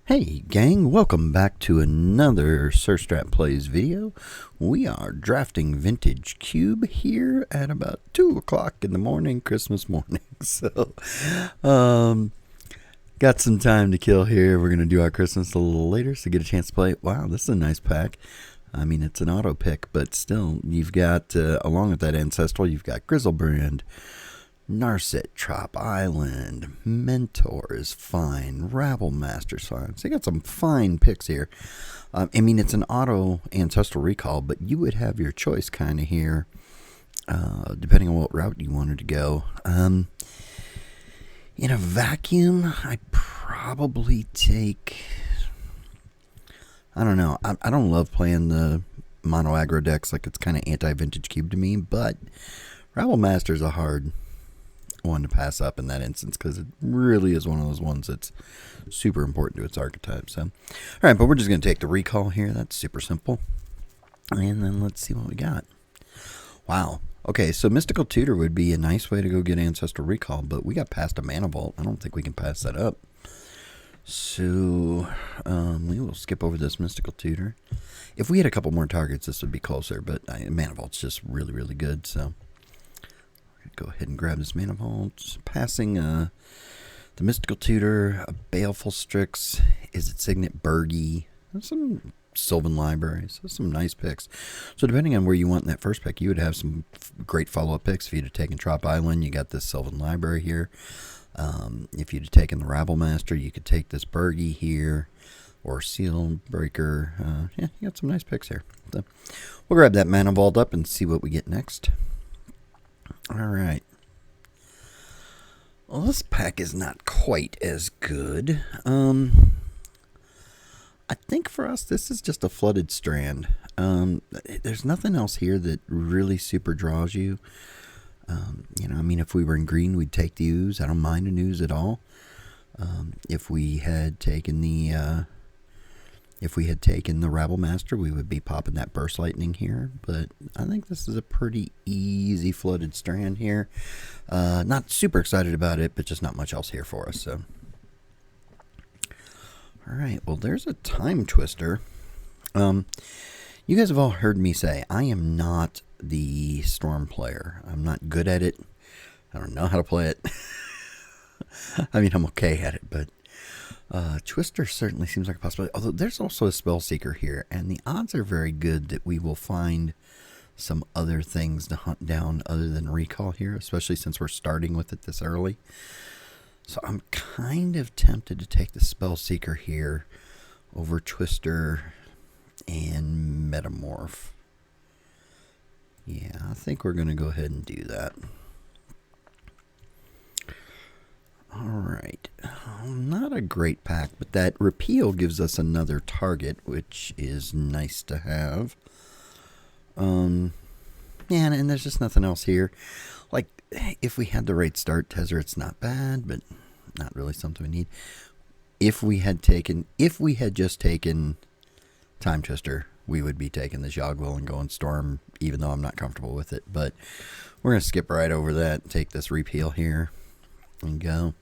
Hey gang, welcome back to another Sirstrat Plays video. We are drafting vintage cube here at about 2 o'clock in the morning, Christmas morning. So, got some time to kill here. We're going to do our Christmas a little later, so get a chance to play. Wow, this is a nice pack. I mean, it's an auto pick, but still, you've got, along with that Ancestral, you've got Grizzlebrand, Narset, Trop Island, Mentor is fine, Rabble Master's fine. So you got some fine picks here. I mean, it's an auto Ancestral Recall, but you would have your choice kind of here, depending on what route you wanted to go. In a vacuum, I'd probably take... I don't know. I don't love playing the mono aggro decks. Like, it's kind of anti-vintage cube to me, but Rabble Master's a hard one to pass up in that instance because it really is one of those ones that's super important to its archetype. So, all right, but we're just going to take the recall here. That's super simple. And then let's see what we got. Wow. Okay, so Mystical Tutor would be a nice way to go get Ancestral Recall, but we got past a Mana Vault. I don't think we can pass that up. So, we will skip over this Mystical Tutor. If we had a couple more targets, this would be closer, but Mana Vault's just really, really good, so go ahead and grab this Mana Vault. Passing the Mystical Tutor, a Baleful Strix, Is It Signet Burgy, some Sylvan Libraries, some nice picks. So depending on where you want in that first pick, you would have some great follow-up picks. If you'd have taken Trop Island, you got this Sylvan Library here. If you'd have taken the Rabble Master, you could take this Burgy here, or Seal Breaker. Yeah, you got some nice picks here. So we'll grab that Mana Vault up and see what we get next. Alright. Well, this pack is not quite as good. I think for us, this is just a Flooded Strand. There's nothing else here that really super draws you. You know, I mean, if we were in green, we'd take the Ooze. I don't mind an Ooze at all. If we had taken the Rabble Master, we would be popping that Burst Lightning here. But I think this is a pretty easy Flooded Strand here. Not super excited about it, but just not much else here for us. So, all right. Well, there's a Time Twister. You guys have all heard me say I am not the Storm player. I'm not good at it. I don't know how to play it. I mean, I'm okay at it, but Twister certainly seems like a possibility. Although there's also a Spell Seeker here, and the odds are very good that we will find some other things to hunt down other than Recall here, especially since we're starting with it this early. So I'm kind of tempted to take the Spell Seeker here over Twister and Metamorph. Yeah, I think we're going to go ahead and do that. Alright, not a great pack, but that Repeal gives us another target, which is nice to have. Yeah, and there's just nothing else here. Like, if we had the right start, Tezzeret's not bad, but not really something we need. If we had just taken Time Twister, we would be taking the Jogwell and going Storm, even though I'm not comfortable with it. But we're going to skip right over that and take this Repeal here and go.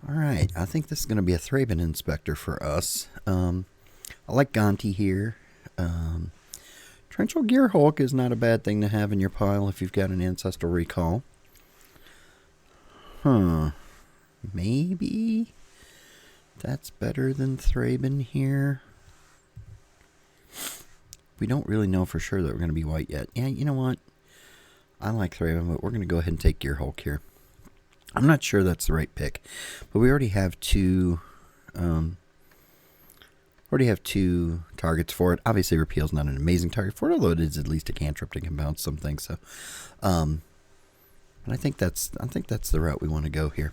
Alright, I think this is going to be a Thraben Inspector for us. I like Gonti here. Torrential Gearhulk is not a bad thing to have in your pile if you've got an Ancestral Recall. Maybe that's better than Thraben here. We don't really know for sure that we're going to be white yet. Yeah, you know what? I like Thraben, but we're going to go ahead and take Gearhulk here. I'm not sure that's the right pick, but we already have two targets for it. Obviously, Repeal's not an amazing target for it, although it is at least a cantrip that can bounce some things. So, and I think that's the route we want to go here.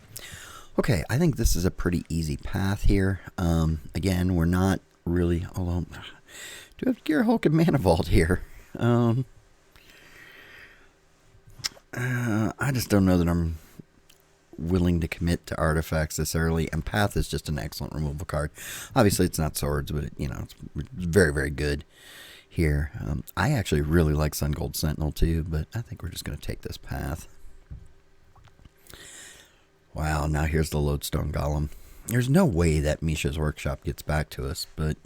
Okay, I think this is a pretty easy path here. Again, we're not really alone. Do we have Gearhulk and Mana Vault here? I just don't know that I'm willing to commit to artifacts this early, and Path is just an excellent removal card. Obviously, it's not swords, but it's very, very good here. I actually really like Sun Gold Sentinel too, but I think we're just going to take this Path. Wow, now here's the Lodestone Golem. There's no way that Misha's Workshop gets back to us, but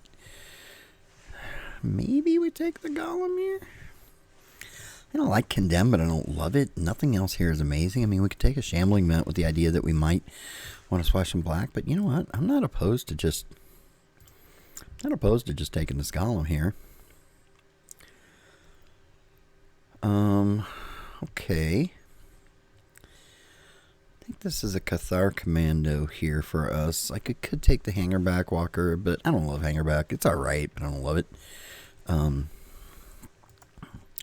maybe we take the Golem here? I don't like Condemn, but I don't love it. Nothing else here is amazing. I mean, we could take a Shambling Mint with the idea that we might want to splash some black, but you know what? I'm not opposed to just taking this Golem here. Okay. I think this is a Cathar Commando here for us. I could take the Hangerback Walker, but I don't love Hangerback. It's alright, but I don't love it.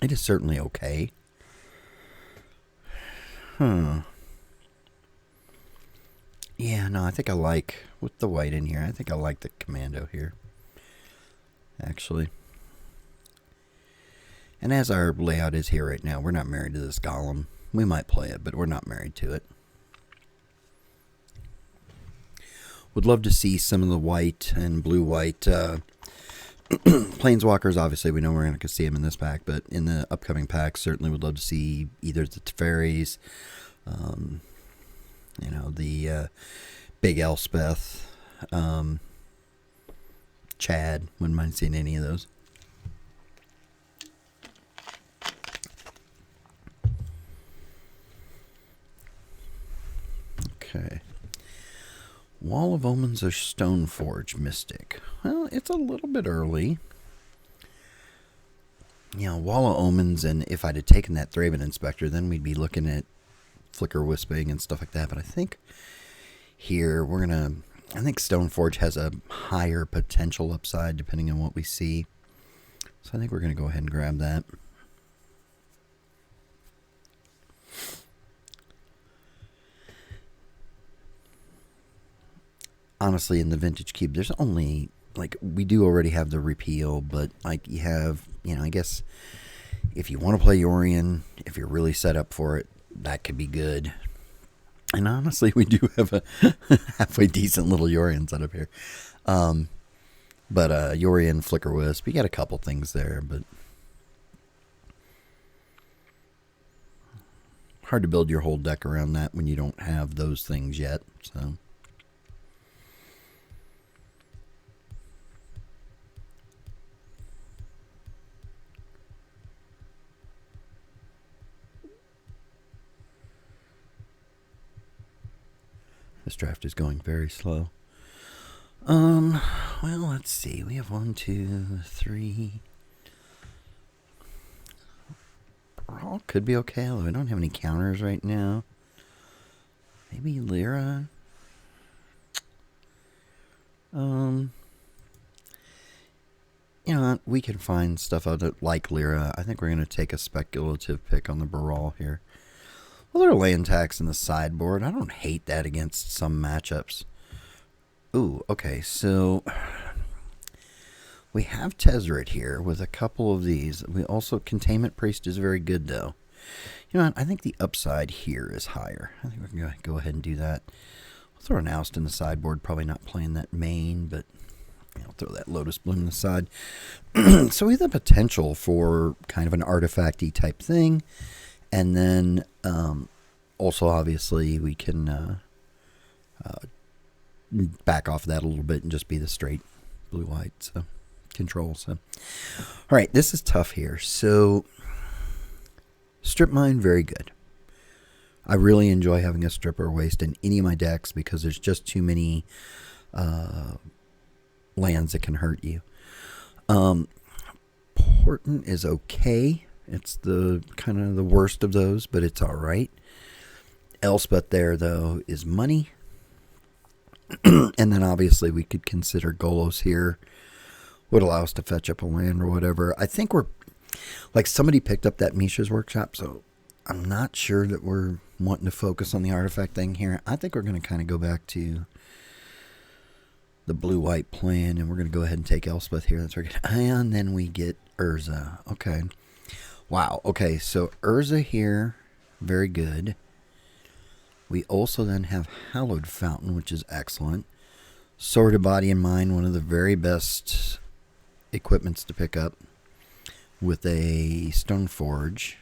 It is certainly okay. Yeah, no, I think I like, with the white in here, I think I like the Commando here. Actually. And as our layout is here right now, we're not married to this Golem. We might play it, but we're not married to it. Would love to see some of the white and blue-white Planeswalkers. Obviously, we know we're going to see them in this pack, but in the upcoming packs, certainly would love to see either the Teferis, you know, the Big Elspeth, Chad. Wouldn't mind seeing any of those. Okay. Wall of Omens or Stoneforge Mystic? Well, it's a little bit early. You know, Wall of Omens, and if I'd have taken that Thraben Inspector, then we'd be looking at Flicker Wisping and stuff like that. But I think here we're going to... I think Stoneforge has a higher potential upside depending on what we see. So I think we're going to go ahead and grab that. Honestly, in the Vintage Cube, there's only, like, we do already have the repeal, but, like, you have, you know, I guess if you want to play Yorion, if you're really set up for it, that could be good. And honestly, we do have a halfway decent little Yorion set up here. But Yorion, Flicker Wisp, you got a couple things there, but hard to build your whole deck around that when you don't have those things yet, so... This draft is going very slow. Well, let's see. We have 1, 2, 3. Brawl could be okay, although I don't have any counters right now. Maybe Lyra. You know, we can find stuff out that like Lyra. I think we're going to take a speculative pick on the Brawl here. Well, they're land tax in the sideboard. I don't hate that against some matchups. Ooh, okay, so we have Tezzeret here with a couple of these. We also, Containment Priest is very good, though. You know what? I think the upside here is higher. I think we're going to go ahead and do that. We'll throw an Oust in the sideboard. Probably not playing that main, but I'll throw that Lotus Bloom in the side. So we have the potential for kind of an artifact-y type thing. And then, also, obviously, we can back off that a little bit and just be the straight blue-white so control. So, all right, this is tough here. So, Strip Mine, very good. I really enjoy having a Stripper Waste in any of my decks because there's just too many lands that can hurt you. Portent is okay. It's the kind of the worst of those, but it's all right. Elspeth there, though, is money. And then, obviously, we could consider Golos here. Would allow us to fetch up a land or whatever. I think we're... Like, somebody picked up that Misha's Workshop, so I'm not sure that we're wanting to focus on the artifact thing here. I think we're going to kind of go back to the blue-white plan, and we're going to go ahead and take Elspeth here. That's very good. And then we get Urza. Okay. Wow, okay, so Urza here, very good. We also then have Hallowed Fountain, which is excellent. Sword of Body and Mind, one of the very best equipments to pick up with a Stoneforge.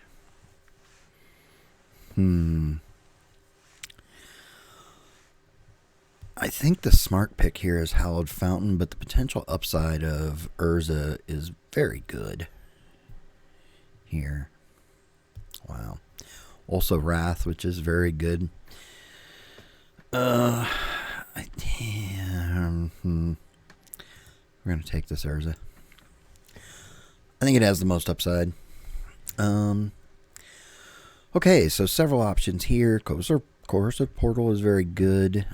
I I think the smart pick here is Hallowed Fountain, but the potential upside of Urza is very good here. Wow. Also Wrath, which is very good. We're going to take this Urza. I think it has the most upside. Okay, so several options here. Coercive Portal is very good.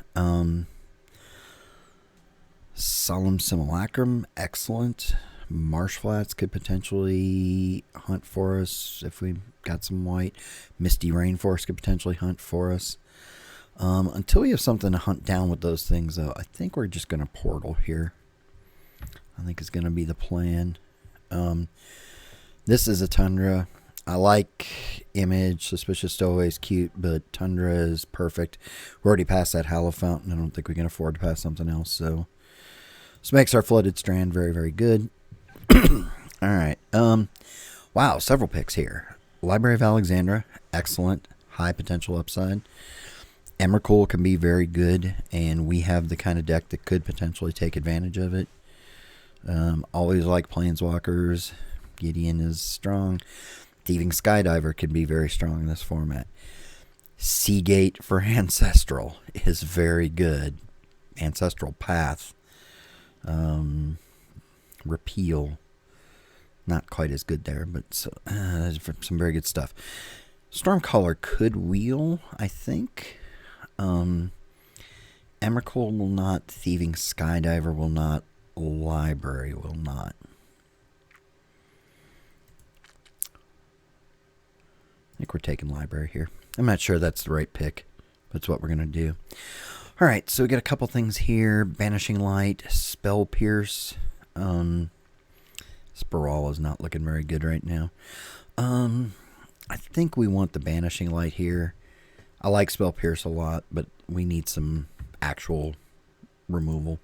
Solemn Simulacrum, excellent. Marsh Flats could potentially hunt for us if we got some white. Misty Rainforest could potentially hunt for us. Until we have something to hunt down with those things, though, I think we're just going to Portal here. I think it's going to be the plan. This is a Tundra. I like Image. Suspicious Stowaway is cute, but Tundra is perfect. We're already past that Hallowed Fountain. I don't think we can afford to pass something else, so this makes our Flooded Strand very, very good. Alright. Wow, several picks here. Library of Alexandra, excellent. High potential upside. Emrakul can be very good, and we have the kind of deck that could potentially take advantage of it. Always like Planeswalkers. Gideon is strong. Thieving Skydiver can be very strong in this format. Seagate for Ancestral is very good. Ancestral Path. Repeal. Not quite as good there, but some very good stuff. Stormcaller could wheel, I think. Emrakul will not. Thieving Skydiver will not. Library will not. I think we're taking Library here. I'm not sure that's the right pick, but it's what we're going to do. Alright, so we got a couple things here. Banishing Light, Spell Pierce. Spiral is not looking very good right now. I think we want the Banishing Light here. I like Spell Pierce a lot, but we need some actual removal.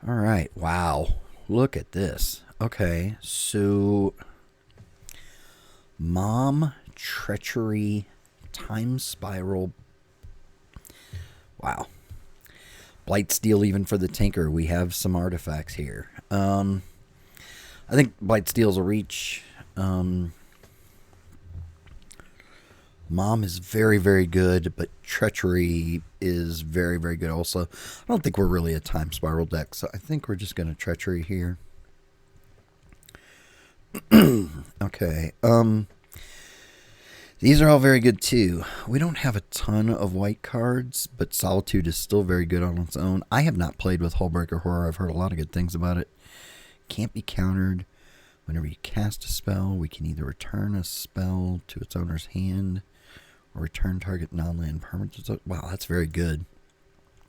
Alright, wow. Look at this. Okay, so Mom, Treachery, Time Spiral. Wow. Blightsteel even for the Tinker. We have some artifacts here. I think Blightsteel's a reach. Mom is very, very good, but Treachery is very, very good also. I don't think we're really a Time Spiral deck, so I think we're just going to Treachery here. Okay. These are all very good too. We don't have a ton of white cards, but Solitude is still very good on its own. I have not played with Hullbreaker Horror. I've heard a lot of good things about it. Can't be countered. Whenever you cast a spell, we can either return a spell to its owner's hand or return target non-land permanent. Wow, that's very good.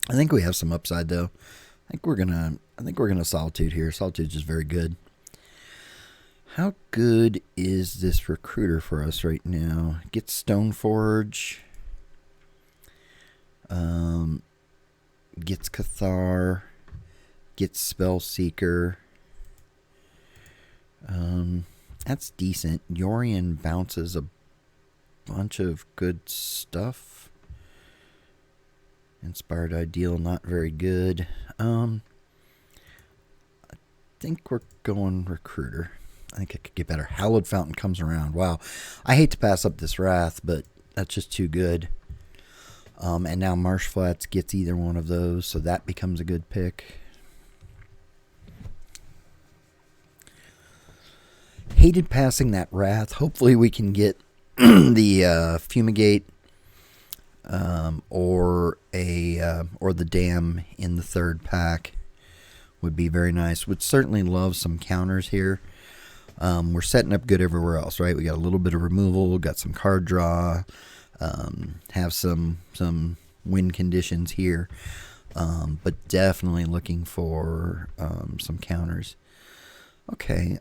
I think we have some upside though. I think we're gonna Solitude here. Solitude is just very good. How good is this Recruiter for us right now? Gets Stoneforge. Gets Cathar. Gets Spellseeker. That's decent. Yorion bounces a bunch of good stuff. Inspired Ideal, not very good. I think we're going Recruiter. I think it could get better. Hallowed Fountain comes around. Wow. I hate to pass up this Wrath, but that's just too good. And now Marsh Flats gets either one of those, so that becomes a good pick. Hated passing that Wrath. Hopefully we can get the Fumigate or the Dam in the third pack. Would be very nice. Would certainly love some counters here. We're setting up good everywhere else, right? We got a little bit of removal, got some card draw, have some win conditions here, but definitely looking for some counters. Okay,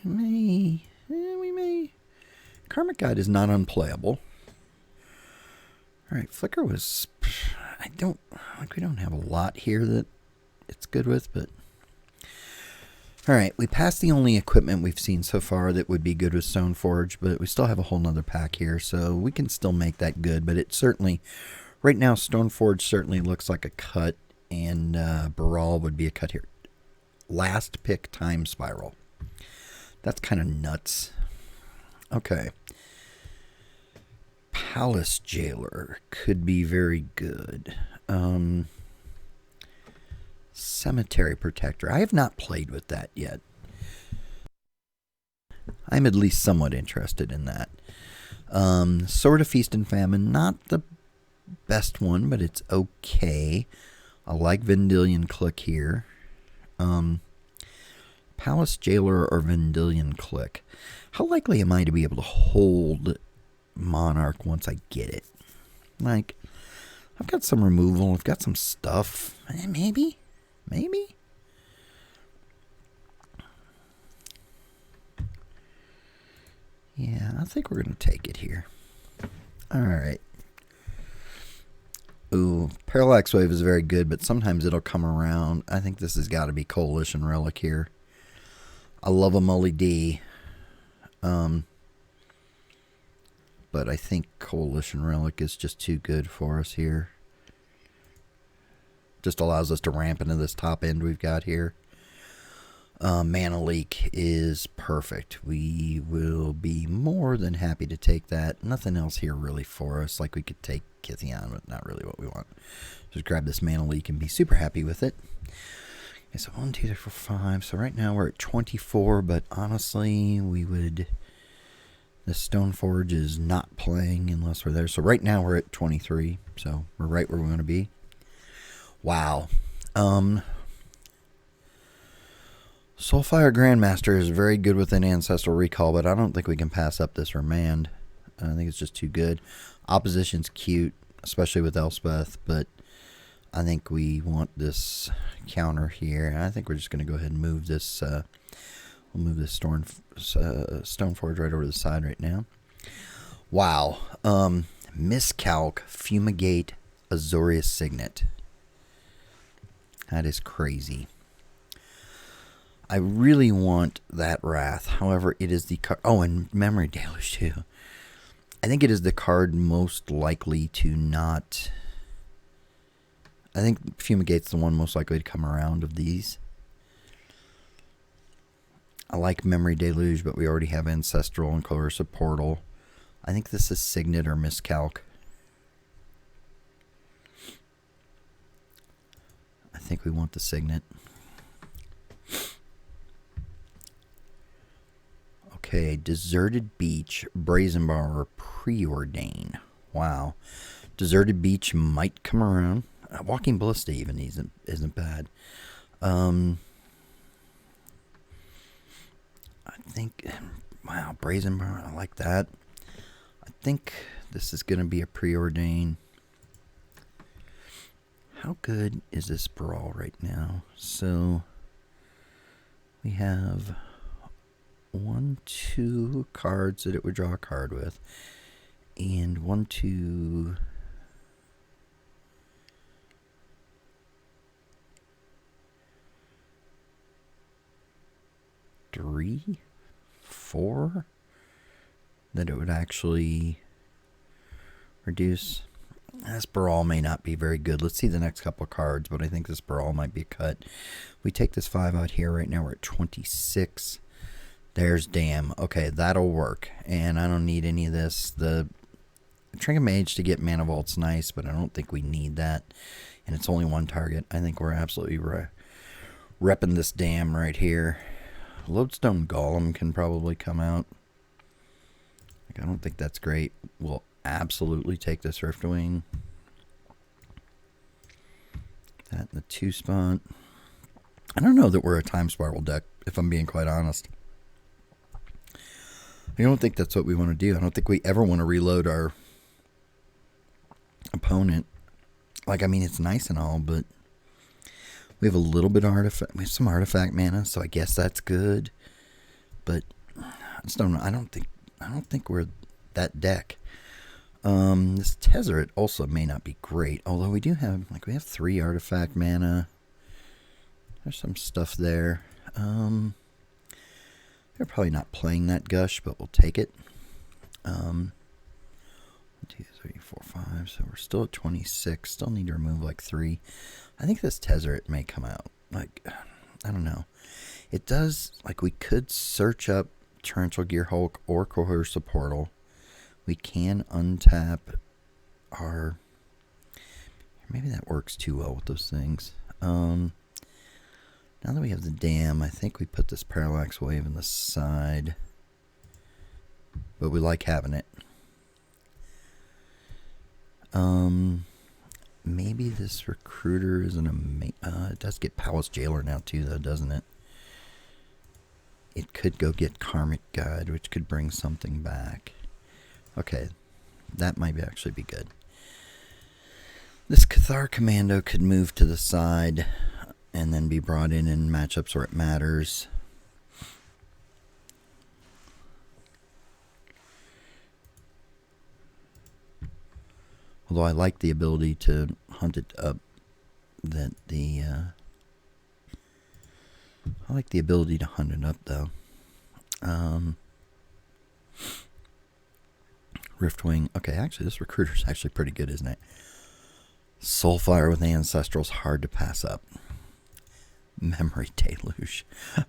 we may. Karmic Guide is not unplayable. All right, Flicker was. We don't have a lot here that it's good with, but Alright, we passed the only equipment we've seen so far that would be good with Stoneforge, but we still have a whole nother pack here, so we can still make that good. But it certainly, right now, Stoneforge certainly looks like a cut, and Baral would be a cut here. Last pick time spiral. That's kind of nuts. Okay. Palace Jailer could be very good. Cemetery Protector. I have not played with that yet. I'm at least somewhat interested in that. Sword of Feast and Famine. Not the best one, but it's okay. I like Vendilion Click here. Palace Jailer or Vendilion Click. How likely am I to be able to hold Monarch once I get it? Like, I've got some removal. I've got some stuff. Maybe? Maybe? Yeah, I think we're going to take it here. Alright. Ooh, Parallax Wave is very good, but sometimes it'll come around. I think this has got to be Coalition Relic here. I love a Mully D. But I think Coalition Relic is just too good for us here. Just allows us to ramp into this top end we've got here. Mana Leak is perfect. We will be more than happy to take that. Nothing else here really for us. Like we could take Kithion, but not really what we want. Just grab this Mana Leak and be super happy with it. Okay, so 1, 2, 3, 4, 5. So right now we're at 24, but honestly, we would... The Stoneforge is not playing unless we're there. So right now we're at 23. So we're right where we want to be. Wow. Soulfire Grandmaster is very good with an Ancestral Recall, but I don't think we can pass up this Remand. I think it's just too good. Opposition's cute, especially with Elspeth, but I think we want this counter here. I think we're just going to go ahead and move this... we'll move this Stoneforge right over to the side right now. Wow. Miscalc, Fumigate, Azorius Signet. That is crazy. I really want that Wrath. However, it is the card... Oh, and Memory Deluge, too. I think it is the card most likely to not... I think Fumigate's the one most likely to come around of these. I like Memory Deluge, but we already have Ancestral and Coercive Portal. I think this is Signet or Miscalc. I think we want the Signet. Okay, Deserted Beach, Brazen Bar, or Preordain. Wow. Deserted Beach might come around. Walking Ballista even isn't bad. I think, wow, Brazen Bar, I like that. I think this is going to be a Preordain. How good is this Brawl right now? So, we have 1, 2 cards that it would draw a card with. And 1, 2... 3, 4 that it would actually reduce. This Baral may not be very good. Let's see the next couple of cards, but I think this Baral might be a cut. We take this 5 out here. Right now we're at 26. There's Damn. Okay, that'll work. And I don't need any of this. The Trinket Mage to get Mana Vault's nice, but I don't think we need that. And it's only one target. I think we're absolutely repping this Damn right here. Lodestone Golem can probably come out. Like, I don't think that's great. We'll absolutely take this Riftwing. That in the 2 spot. I don't know that we're a Time Spiral deck, if I'm being quite honest. I don't think that's what we want to do. I don't think we ever want to reload our opponent. Like, I mean, it's nice and all, but we have a little bit of artifact. We have some artifact mana, so I guess that's good. But I just don't know. I don't think we're that deck. This Tezzeret also may not be great, although we do have, like, we have 3 artifact mana. There's some stuff there. They're probably not playing that Gush, but we'll take it. 1, 2, 3, 4, 5. So we're still at 26. Still need to remove like 3. I think this Tezzeret may come out. Like, I don't know. It does, like, we could search up Torrential Gearhulk or Coercive Portal. We can untap our... Maybe that works too well with those things. Now that we have the Dam, I think we put this Parallax Wave in the side. But we like having it. Maybe this Recruiter is an amazing... it does get Palace Jailer now too, though, doesn't it? It could go get Karmic Guide, which could bring something back. Okay, that might actually be good. This Cathar Commando could move to the side and then be brought in matchups where it matters. Although I like the ability to hunt it up. I like the ability to hunt it up, though. Riftwing. Okay, actually, this Recruiter's actually pretty good, isn't it? Soulfire with Ancestral's hard to pass up. Memory Deluge.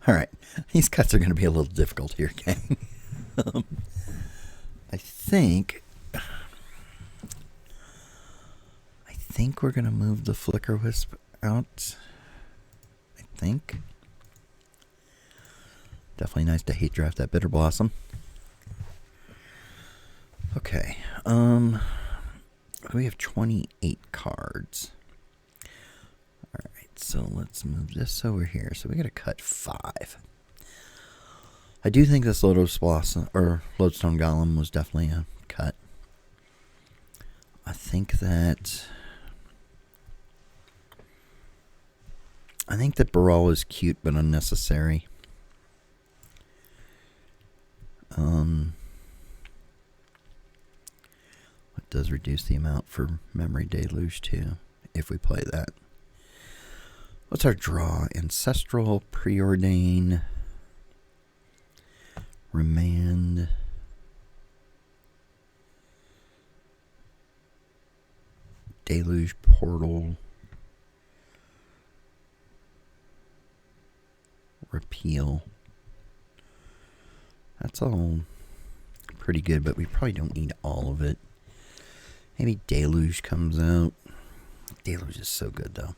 Alright, these cuts are going to be a little difficult here, gang. I think we're going to move the Flicker Wisp out. I think. Definitely nice to hate draft that Bitter Blossom. Okay. We have 28 cards. Alright, so let's move this over here. So we got to cut 5. I do think this Lodestone Golem was definitely a cut. I think that Baral is cute but unnecessary. It does reduce the amount for Memory Deluge too, if we play that. What's our draw? Ancestral, Preordain, Remand, Deluge Portal, Repeal. That's all pretty good, but we probably don't need all of it. Maybe Deluge comes out. Deluge is so good, though.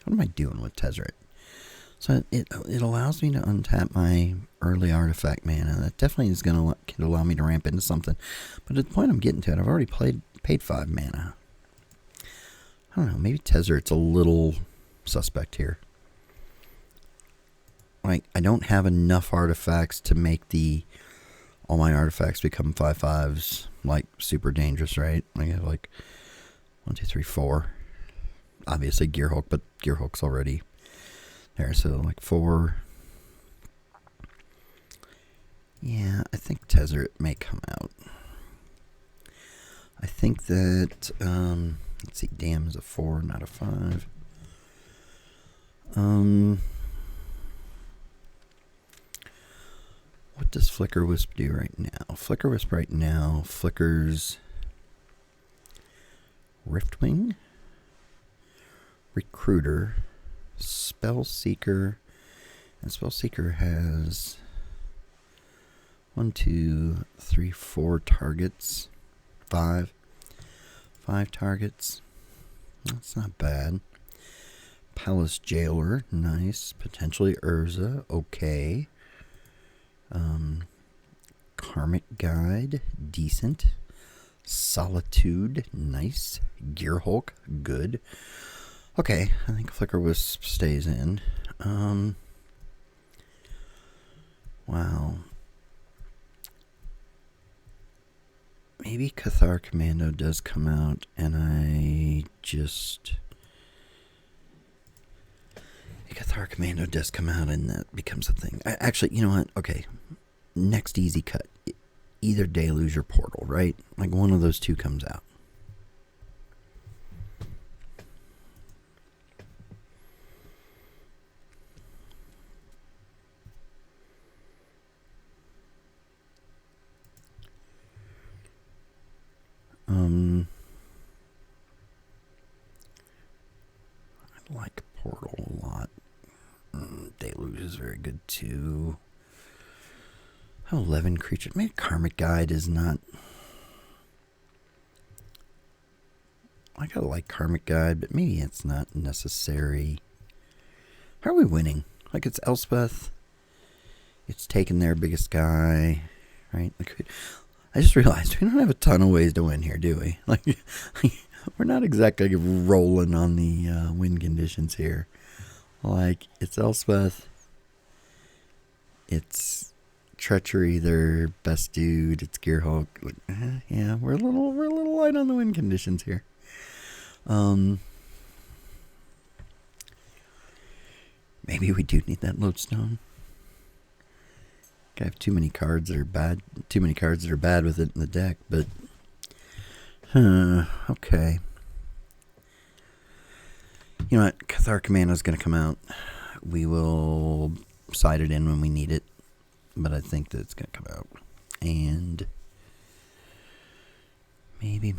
What am I doing with Tezzeret? So it allows me to untap my early artifact mana. That definitely is going to allow me to ramp into something. But at the point I'm getting to it, I've already paid 5 mana. I don't know. Maybe Tezzeret's a little suspect here. Like, I don't have enough artifacts to make all my artifacts become 5/5s, like, super dangerous, right? I have, like, 1, 2, 3, 4. Obviously, Gearhulk, but Gearhulk's already there, so, like, 4. Yeah, I think Tezzeret may come out. I think that, let's see, Dam is a 4, not a 5. What does Flicker Wisp do right now? Flicker Wisp right now flickers Riftwing, Recruiter, Spellseeker, and Spellseeker has 1, 2, 3, 4 targets. 5 targets. That's not bad. Palace Jailer, nice. Potentially Urza, okay. Karmic Guide, decent. Solitude, nice. Gearhulk, good. Okay, I think Flicker Wisp stays in. Wow. Maybe Cathar Commando does come out, and Cathar Commando does come out, and that becomes a thing. Actually, you know what? Okay, next easy cut. Either Deluge or Portal, right? Like, one of those two comes out. good too. 11 creatures. Maybe Karmic Guide is not... I gotta like Karmic Guide, but maybe it's not necessary. How are we winning? Like, it's Elspeth. It's taking their biggest guy, right? Like, I just realized we don't have a ton of ways to win here, do we? Like, we're not exactly rolling on the win conditions here. Like, it's Elspeth. It's Treachery, their best dude. It's Gearhulk. Like, yeah, we're a little light on the win conditions here. Maybe we do need that lodestone. I have too many cards that are bad. Too many cards that are bad with it in the deck, but okay. You know what? Cathar Commando is going to come out. We will side it in when we need it, but I think that it's going to come out. And maybe.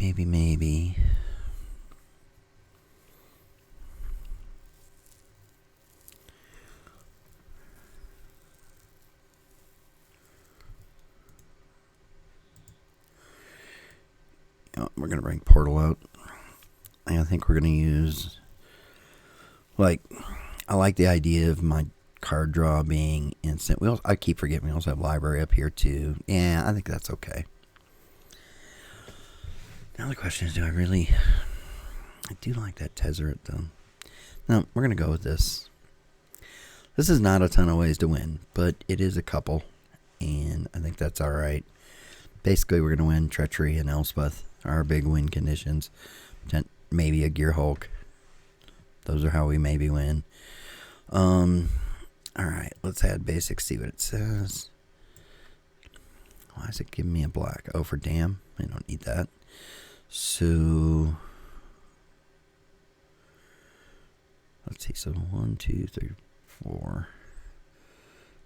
We're going to bring Portal out. And I think we're going to use... Like, I like the idea of my card draw being instant. I keep forgetting we also have Library up here, too. Yeah, I think that's okay. Now the question is, do I really... I do like that Tezzeret, though. No, we're going to go with this. This is not a ton of ways to win, but it is a couple. And I think that's alright. Basically, we're going to win Treachery and Elspeth. Our big win conditions. Maybe a Gearhulk. Those are how we maybe win. Alright, let's add basics, see what it says. Why is it giving me a black? Oh, for damn. I don't need that. So, let's see. So 1, 2, 3, 4.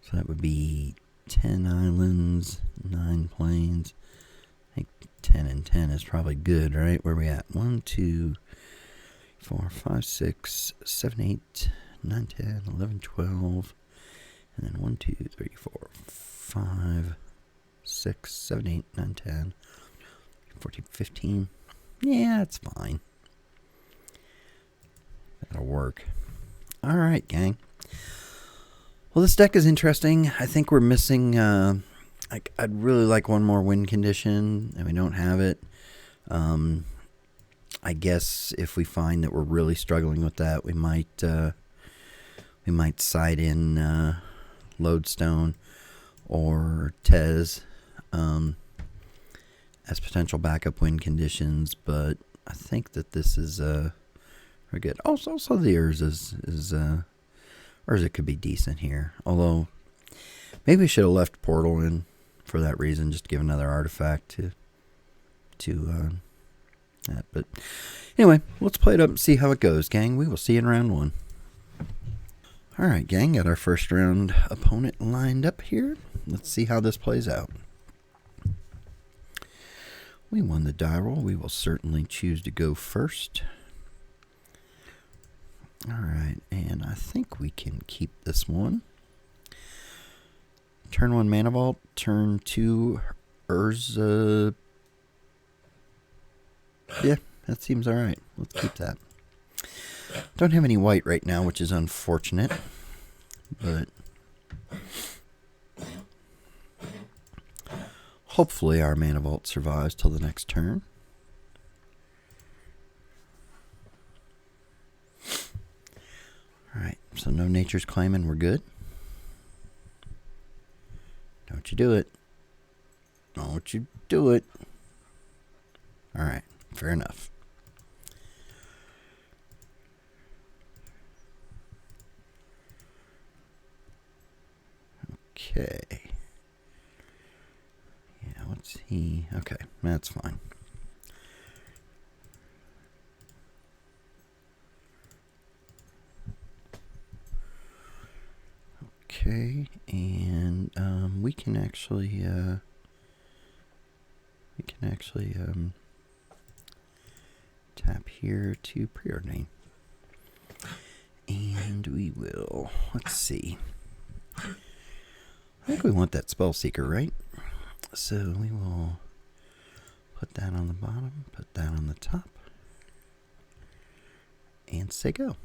So that would be 10 islands, 9 plains. I think 10 and 10 is probably good, right? Where are we at? 1, 2, 4, 5, 6, 7, 8, 9, 10, 11, 12. And then 1, 2, 3, 4, 5, 6, 7, 8, 9, 10, 14, 15. Yeah, it's fine. That'll work. Alright, gang. Well, this deck is interesting. I think we're missing... I'd really like one more win condition, and we don't have it. I guess if we find that we're really struggling with that, we might side in Lodestone or Tez as potential backup win conditions. But I think that this is very good. Also the Urza could be decent here. Although maybe we should have left Portal in for that reason, just to give another artifact to that. But anyway, let's play it up and see how it goes, gang. We will see you in round 1. Alright, gang, got our first round opponent lined up here. Let's see how this plays out. We won the die roll. We will certainly choose to go first. Alright, and I think we can keep this one. Turn 1 Mana Vault, turn 2 Urza. Yeah, that seems alright. Let's keep that. Don't have any white right now, which is unfortunate. But hopefully our Mana Vault survives till the next turn. Alright, so no Nature's Claim and we're good. Don't you do it. Don't you do it. Alright, fair enough. Okay. Yeah, what's he? Okay, that's fine. Okay, and we can actually tap here to preordain, and we will. Let's see. think we want that Spell Seeker, right? So we will put that on the bottom, put that on the top, and say go.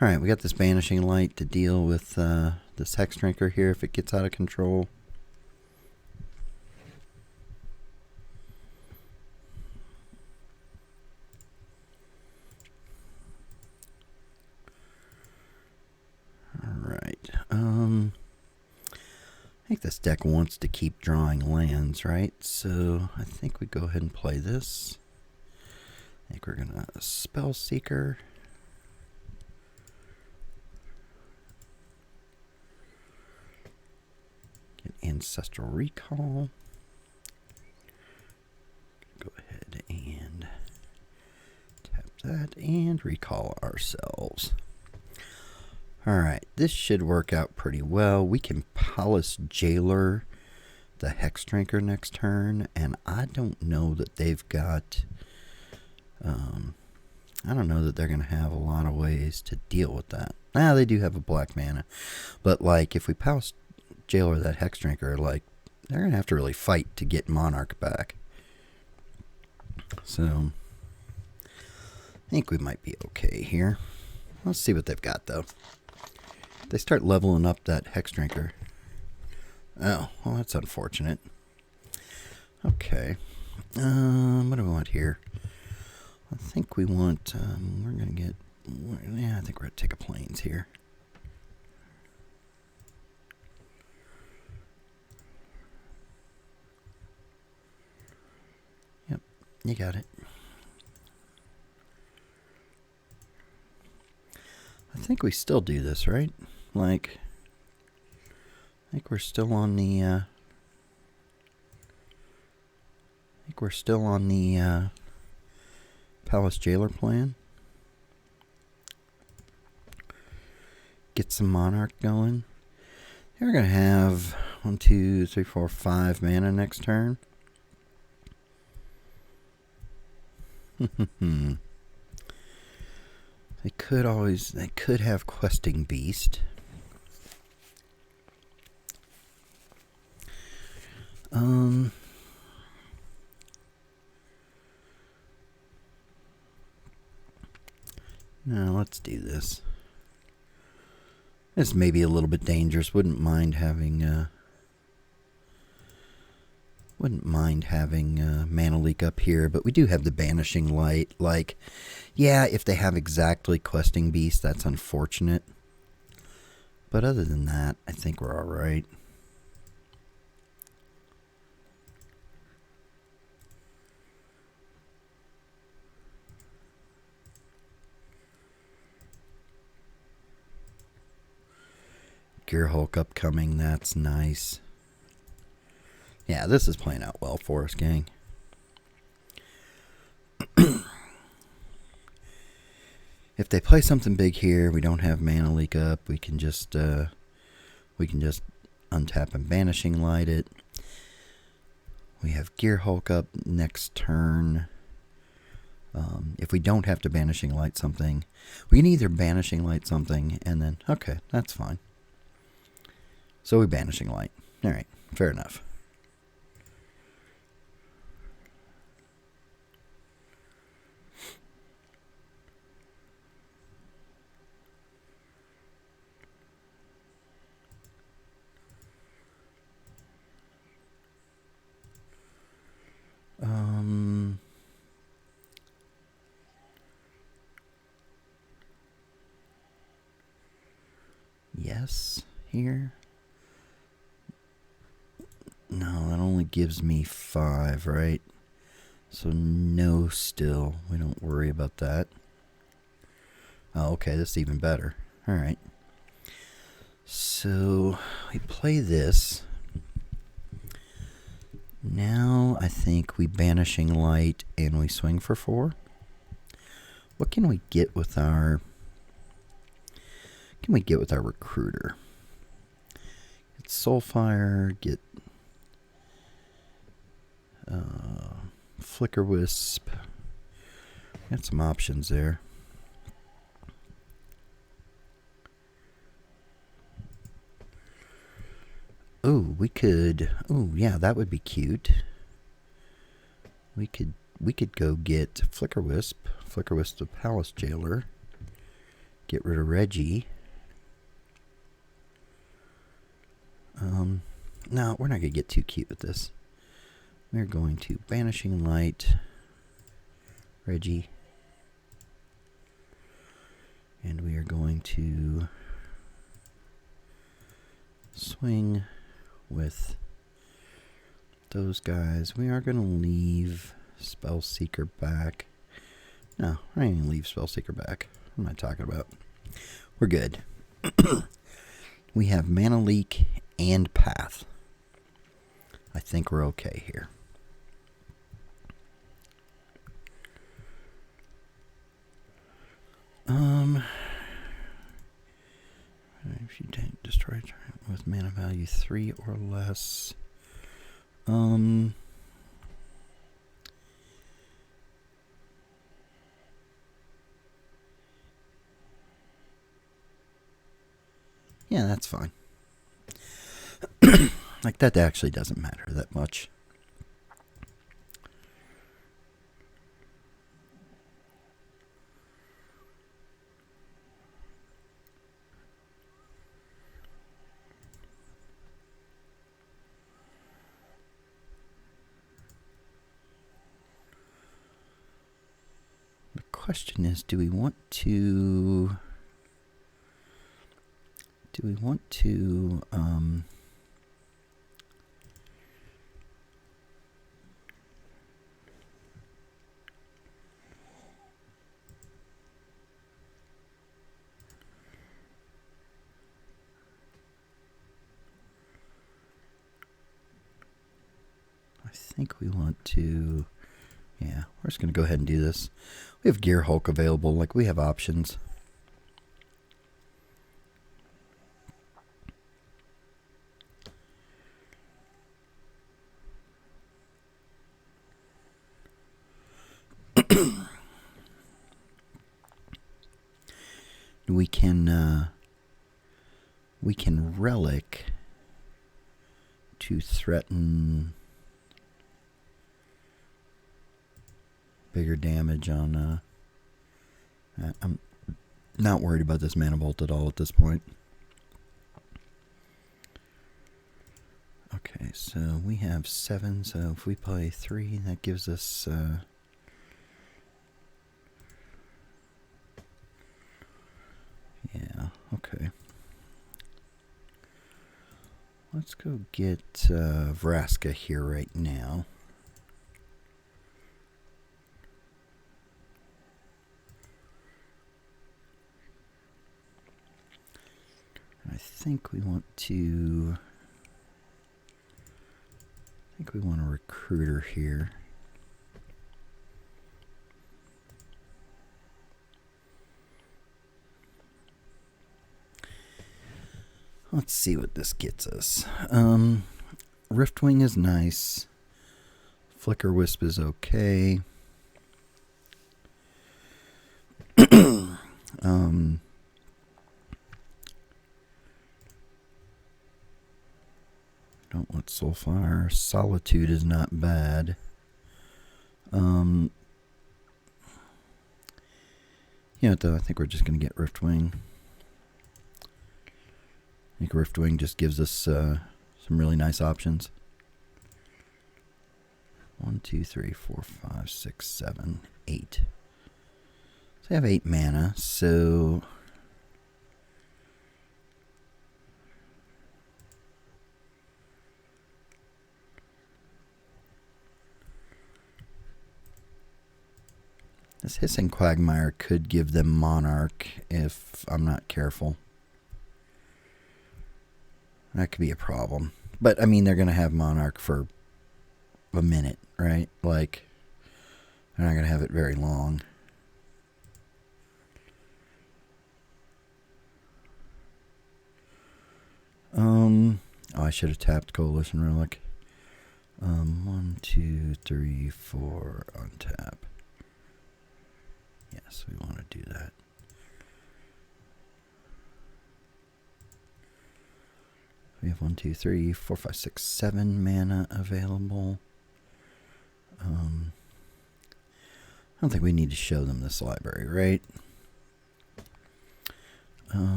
Alright, we got this Banishing Light to deal with this Hex Drinker here if it gets out of control. Alright, I think this deck wants to keep drawing lands, right? So I think we go ahead and play this. I think we're going to Spell Seeker. Get Ancestral Recall. Go ahead and tap that and recall ourselves. Alright, this should work out pretty well. We can Palace Jailer the Hex Drinker next turn, and I don't know that they've got... I don't know that they're going to have a lot of ways to deal with that. Nah, they do have a black mana. But, like, if we Palace Jailer that Hex Drinker, like, they're going to have to really fight to get Monarch back. So, I think we might be okay here. Let's see what they've got, though. They start leveling up that Hex Drinker. Oh, well, that's unfortunate. Okay. What do we want here? I think we want, we're going to get, yeah, I think we're going to take a Plains here. Yep, you got it. I think we still do this, right? Like, I think we're still on the, Palace Jailer plan. Get some Monarch going. We're going to have 1, 2, 3, 4, 5 mana next turn. They could have Questing Beast. No, let's do this. This may be a little bit dangerous. Wouldn't mind having mana leak up here, but we do have the Banishing Light. Like, yeah, if they have exactly Questing Beast, that's unfortunate. But other than that, I think we're all right. Gear Hulk upcoming, that's nice. Yeah, this is playing out well for us, gang. If they play something big here, we don't have mana leak up. We can just untap and Banishing Light it. We have Gear Hulk up next turn. If we don't have to Banishing Light something, we can either Banishing Light something and then, okay, that's fine. So we Banishing Light. Alright, fair enough. Yes, here. No, that only gives me 5, right? So no still. We don't worry about that. Oh, okay, that's even better. Alright. So we play this. Now I think we Banishing Light and we swing for 4. What can we get with our Recruiter? Get Soulfire, get Flicker Wisp. Got some options there. Oh, we could. Oh, yeah, that would be cute. We could go get Flickerwisp the Palace Jailer. Get rid of Reggie. No, we're not going to get too cute with this. We're going to Banishing Light, Reggie. And we are going to swing with those guys. We are going to leave Spellseeker back. No, I ain't going to leave Spellseeker back. What am I talking about? We're good. We have Mana Leak and Path. I think we're okay here. If you don't destroy a target with mana value 3 or less. Yeah, that's fine. Like, that actually doesn't matter that much. The question is, do we want to I think we want to, yeah, we're just going to go ahead and do this. We have Gear Hulk available, like we have options. We can relic to threaten bigger damage on I'm not worried about this Mana Bolt at all at this point. Okay, so we have 7, so if we play 3, that gives us yeah, okay. Let's go get Vraska here right now. I think we want a recruiter here. Let's see what this gets us. Riftwing is nice. Flicker Wisp is okay. Don't want Soulfire. Solitude is not bad. You know, though, I think we're just going to get Riftwing. I think Riftwing just gives us some really nice options. 1, 2, 3, 4, 5, 6, 7, 8. So I have 8 mana, so this Hissing Quagmire could give them Monarch if I'm not careful. That could be a problem. But, I mean, they're going to have Monarch for a minute, right? Like, they're not going to have it very long. Oh, I should have tapped Coalition Relic. 1, 2, 3, 4, untap. Yes, we want to do that. We have 1, 2, 3, 4, 5, 6, 7 mana available. I don't think we need to show them this library, right?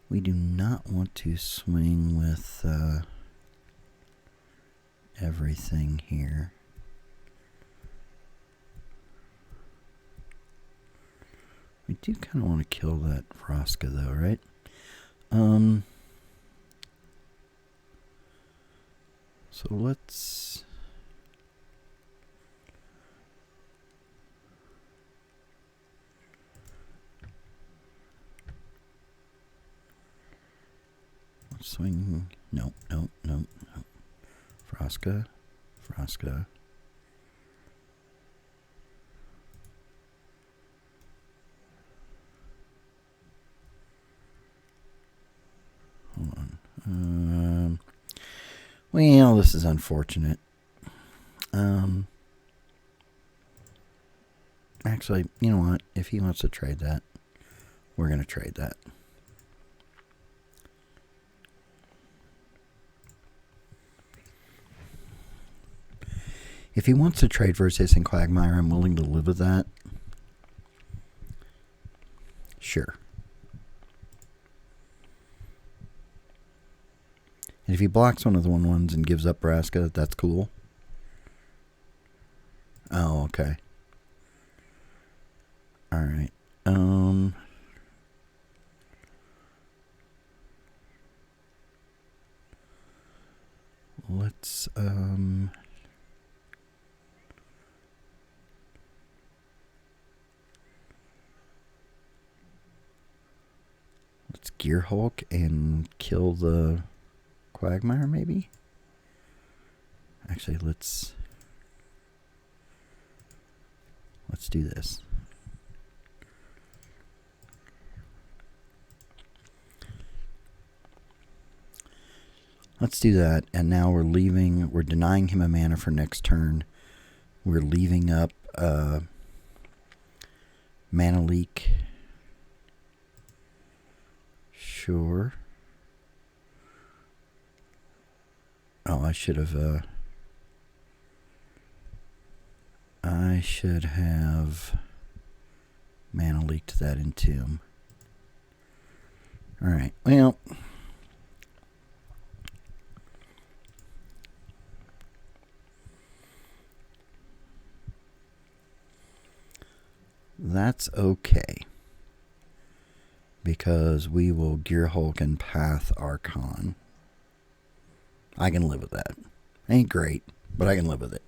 We do not want to swing with everything here. We do kind of want to kill that Vraska though, right? So let's swing. No. Vraska. Hold on. Well, this is unfortunate. Actually, you know what? If he wants to trade that, we're going to trade that. If he wants to trade for his Hissing Quagmire, I'm willing to live with that. Sure. And if he blocks one of the 1/1s and gives up Vraska, that's cool. Oh, okay. Alright. Let's, let's Gear Hulk and kill the Quagmire, maybe? Actually, let's do this. Let's do that, and now we're denying him a mana for next turn. We're leaving up Mana Leak. Sure. Oh, I should have Mana Leaked that Entomb. Alright, well, that's okay, because we will Gear Hulk and Path Archon. I can live with that. Ain't great, but I can live with it.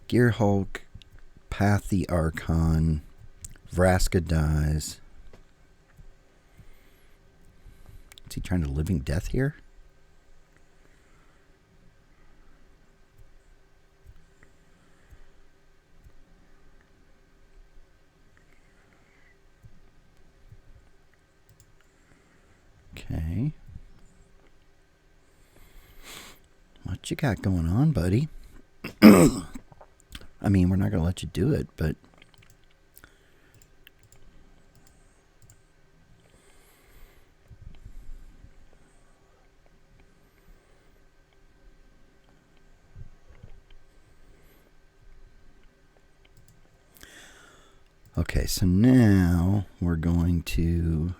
Gear Hulk, Path the Archon, Vraska dies. Is he trying to Living Death here? Okay. What you got going on, buddy? I mean, we're not going to let you do it, but... Okay, so now we're going to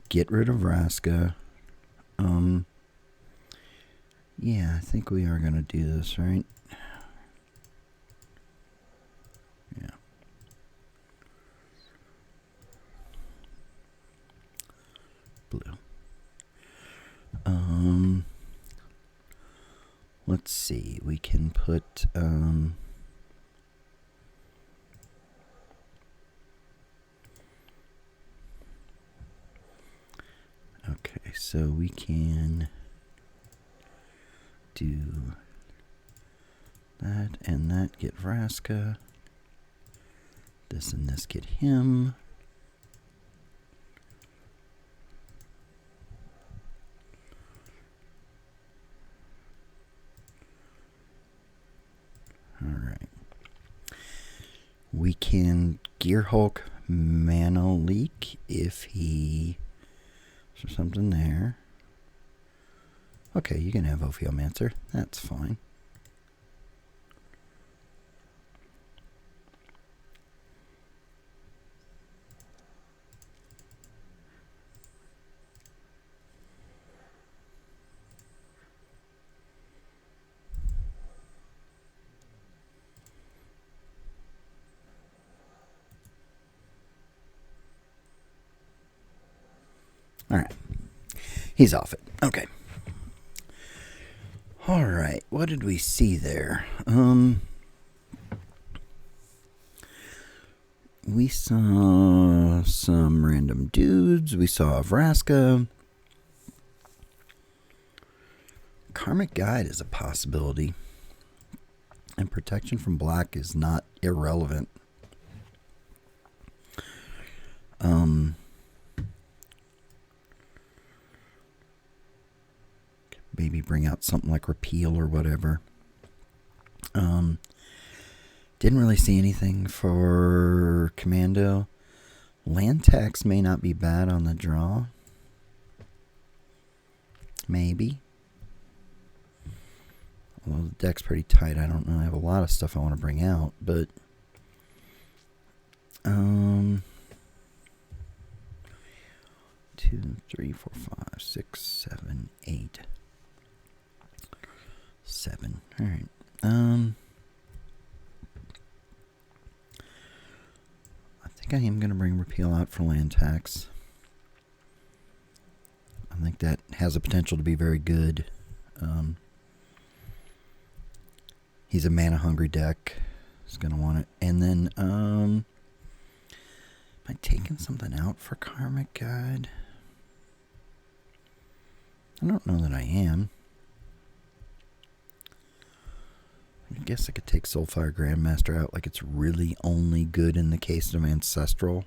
get rid of Vraska. Yeah, I think we are going to do this, right? Yeah. Blue. Let's see. We can put okay, so we can do that and that, get Vraska. This and this get him. Alright. We can Gear Hulk Mana Leak if he... Is there something there? Okay, you can have Ophiomancer. That's fine. Alright. He's off it. Okay. Alright, what did we see there? We saw some random dudes. We saw Vraska. Karmic Guide is a possibility. And protection from black is not irrelevant. Maybe bring out something like Repeal or whatever. Didn't really see anything for Commando. Land tax may not be bad on the draw. Maybe. Although the deck's pretty tight, I don't know. I have a lot of stuff I want to bring out, but 2, 3, 4, 5, 6, 7, 8, 7. All right. I think I am going to bring Repeal out for land tax. I think that has the potential to be very good. He's a mana-hungry deck. He's going to want it. And then, am I taking something out for Karmic Guide? I don't know that I am. I guess I could take Soulfire Grandmaster out like it's really only good in the case of Ancestral.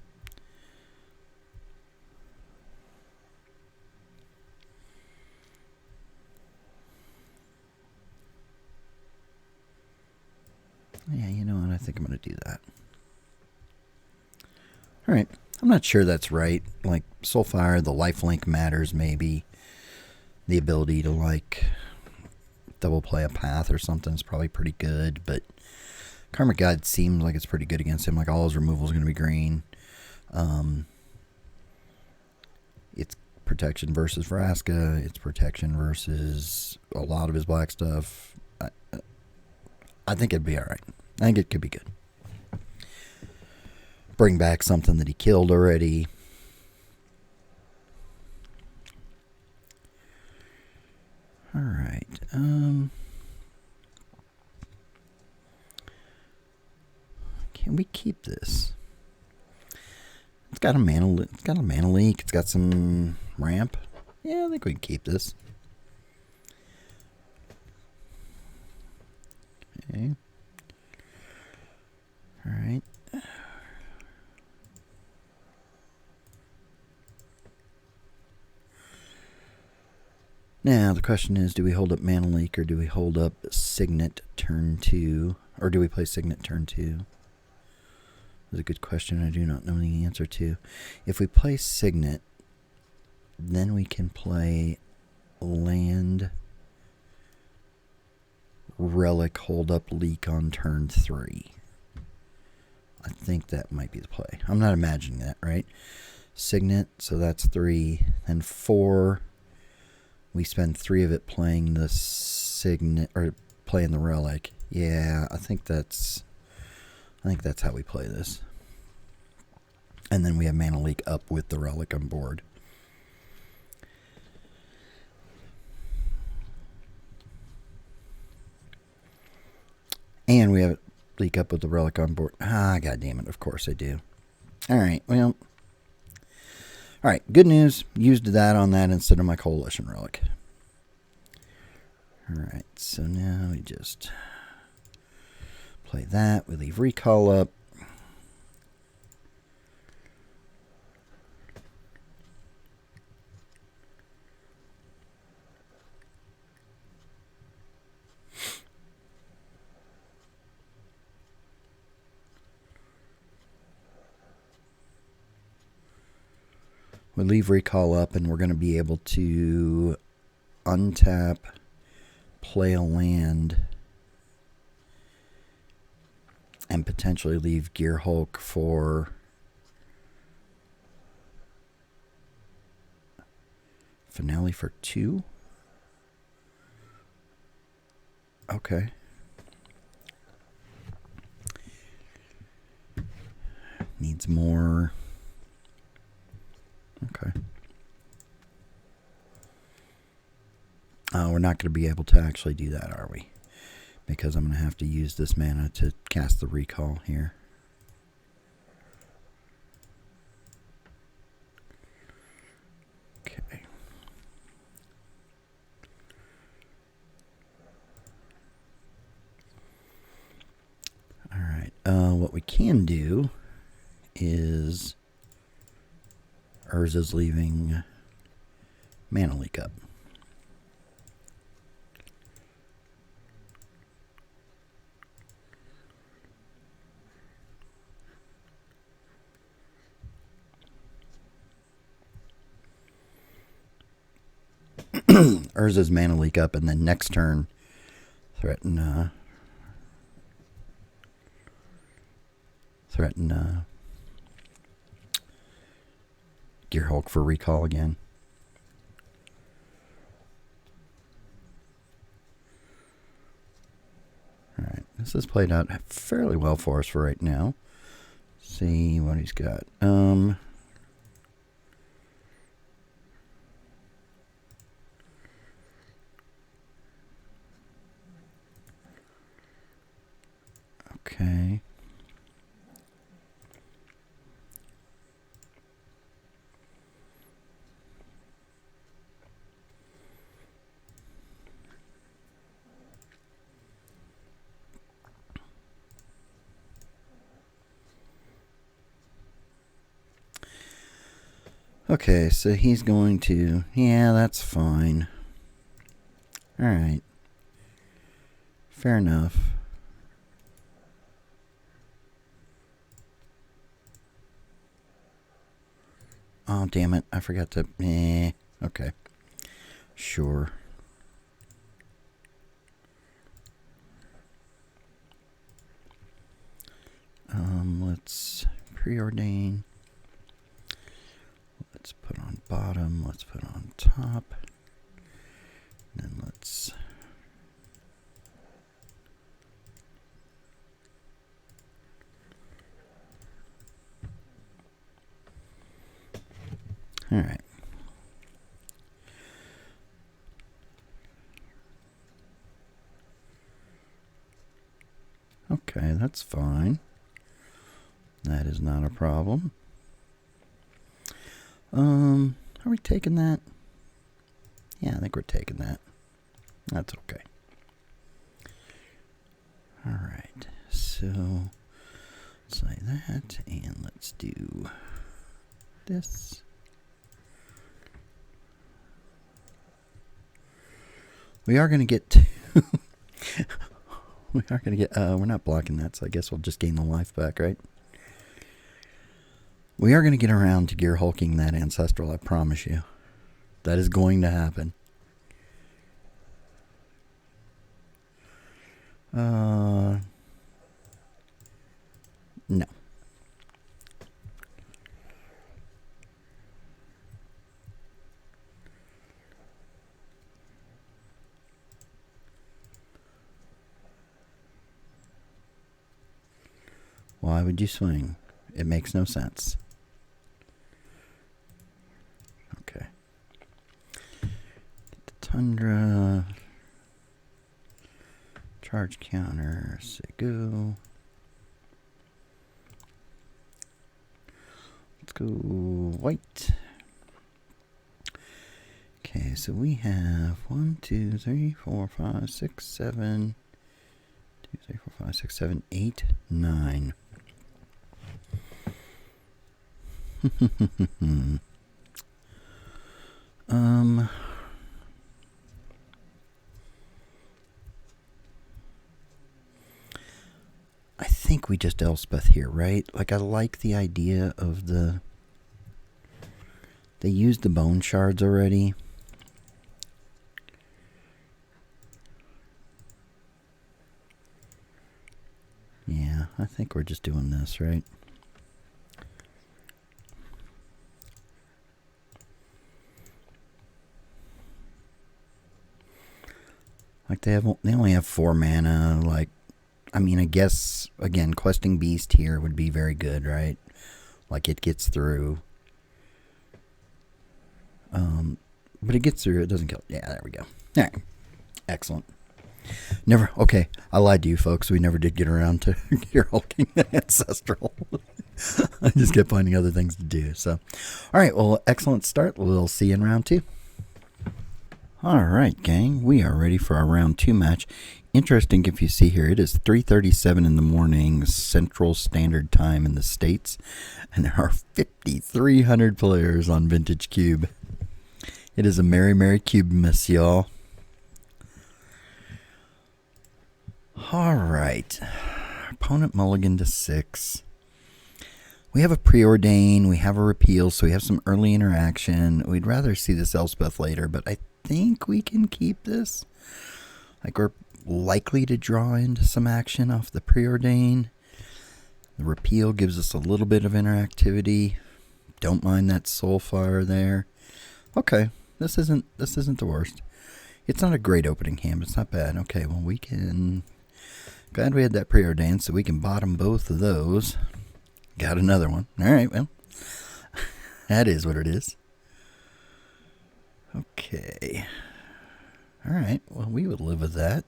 Yeah, you know what? I think I'm going to do that. Alright. I'm not sure that's right. Like, Soulfire, the lifelink matters maybe. The ability to, like, double play a path or something is probably pretty good. But Karmic Guide seems like it's pretty good against him. Like, all his removal is going to be green. It's protection versus Vraska. It's protection versus a lot of his black stuff. I think it'd be alright. I think it could be good. Bring back something that he killed already. Alright. Can we keep this? It's got a mana leak. It's got some ramp. Yeah, I think we can keep this. Okay. Alright. Now, the question is, do we hold up Mana Leak or do we hold up Signet turn 2? Or do we play Signet turn 2? That's a good question I do not know the answer to. If we play Signet, then we can play Land Relic hold up Leak on turn 3. I think that might be the play. I'm not imagining that, right? Signet, so that's 3. Then 4, we spend 3 of it playing the Signet, or playing the Relic. Yeah, I think that's how we play this. And then we have Mana Leak up with the Relic on board. And we have it Leak up with the Relic on board. Ah, god damn it. Of course I do. Alright, well. Alright, good news. Used that on that instead of my Coalition Relic. Alright, so now we just play that. We leave Recall up. We'll leave recall up, and we're going to be able to untap, play a land, and potentially leave Gear Hulk for Finale for 2. Okay. Needs more. Okay. We're not going to be able to actually do that, are we? Because I'm going to have to use this mana to cast the recall here. Okay. Alright. What we can do is Urza's leaving Mana Leak up. Urza's Mana Leak up, and then next turn threaten Gear Hulk for recall again. Alright, this has played out fairly well for us for right now. See what he's got. Okay. Okay, so he's going to... Yeah, that's fine. Alright. Fair enough. Oh, damn it. I forgot to... Okay. Sure. Let's preordain. Let's put on bottom. Let's put on top. And then let's... Alright. Okay, that's fine. That is not a problem. Are we taking that? Yeah, I think we're taking that. That's okay. Alright, so let's say that, and let's do this. We are going to get to... we are going to get... we're not blocking that, so I guess we'll just gain the life back, right? We are going to get around to Gear Hulking that Ancestral, I promise you. That is going to happen. No. Why would you swing? It makes no sense. Okay. Get the Tundra. Charge counter. Say go. Let's go white. Okay, so we have 1, 2, 3, 4, 5, 6, 7. 2, 3, 4, 5, 6, 7, 8, 9. I think we just Elspeth here, right? Like, I like the idea of the They used the bone shards already. Yeah, I think we're just doing this, right? Like they only have 4 mana. Like, I mean, I guess again, questing beast here would be very good, right? Like it gets through. But it gets through. It doesn't kill. Yeah, there we go. All right, excellent. Never. Okay, I lied to you, folks. We never did get around to gear hulking the ancestral. I just kept finding other things to do. So, all right. Well, excellent start. We'll see you in round 2. All right, gang. We are ready for our round 2 match. Interesting, if you see here, it is 3:37 in the morning Central Standard Time in the States, and there are 5,300 players on Vintage Cube. It is a merry, merry Cubemas, y'all. All right. Opponent mulligan to 6. We have a preordain, we have a repeal, so we have some early interaction. We'd rather see this Elspeth later, but I think we can keep this. Like, we're likely to draw into some action off the preordain. The repeal gives us a little bit of interactivity. Don't mind that soulfire there. Okay, this isn't the worst. It's not a great opening hand, but it's not bad. Okay, well, we can... Glad we had that preordain, so we can bottom both of those. Got another one. All right, well, that is what it is. Okay. All right, well, we would live with that.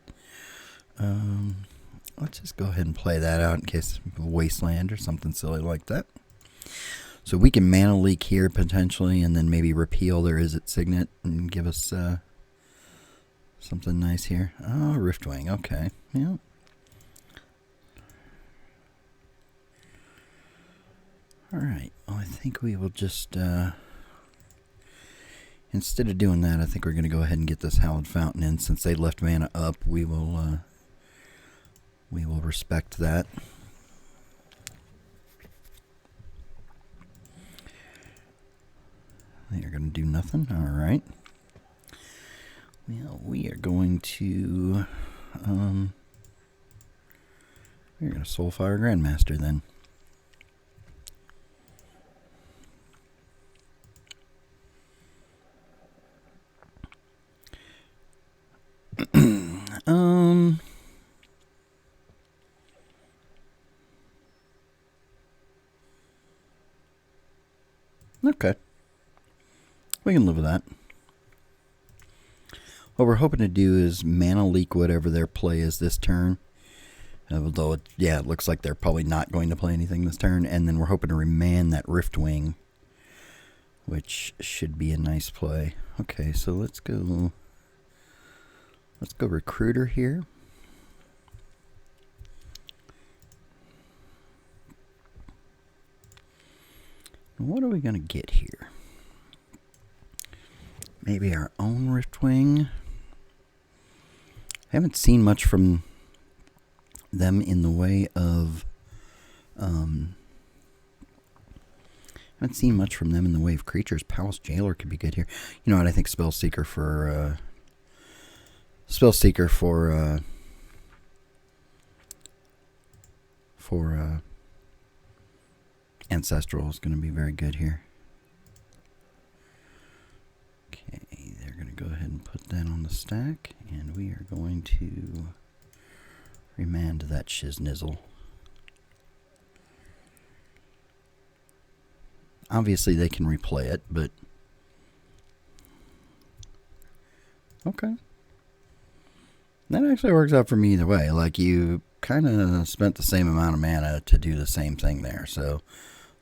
Let's just go ahead and play that out in case of Wasteland or something silly like that. So we can mana leak here potentially, and then maybe repeal their Izzet Signet and give us something nice here. Oh, Riftwing. Okay. Yeah. All right. Well, I think we will just instead of doing that, I think we're going to go ahead and get this Hallowed Fountain in. Since they left mana up, we will respect that. They are going to do nothing. All right. Well, we are going to we're going to Soulfire Grandmaster then. Okay. We can live with that. What we're hoping to do is mana leak whatever their play is this turn. Although, it looks like they're probably not going to play anything this turn. And then we're hoping to remand that Riftwing, which should be a nice play. Okay, so let's go Recruiter here. What are we going to get here? Maybe our own Riftwing. I haven't seen much from them in the way of creatures. Palace Jailer could be good here. You know what? I think Spellseeker for Ancestral is going to be very good here. Okay, they're going to go ahead and put that on the stack, and we are going to remand that Shiznizzle. Obviously, they can replay it, but okay. That actually works out for me either way. Like, you kind of spent the same amount of mana to do the same thing there, so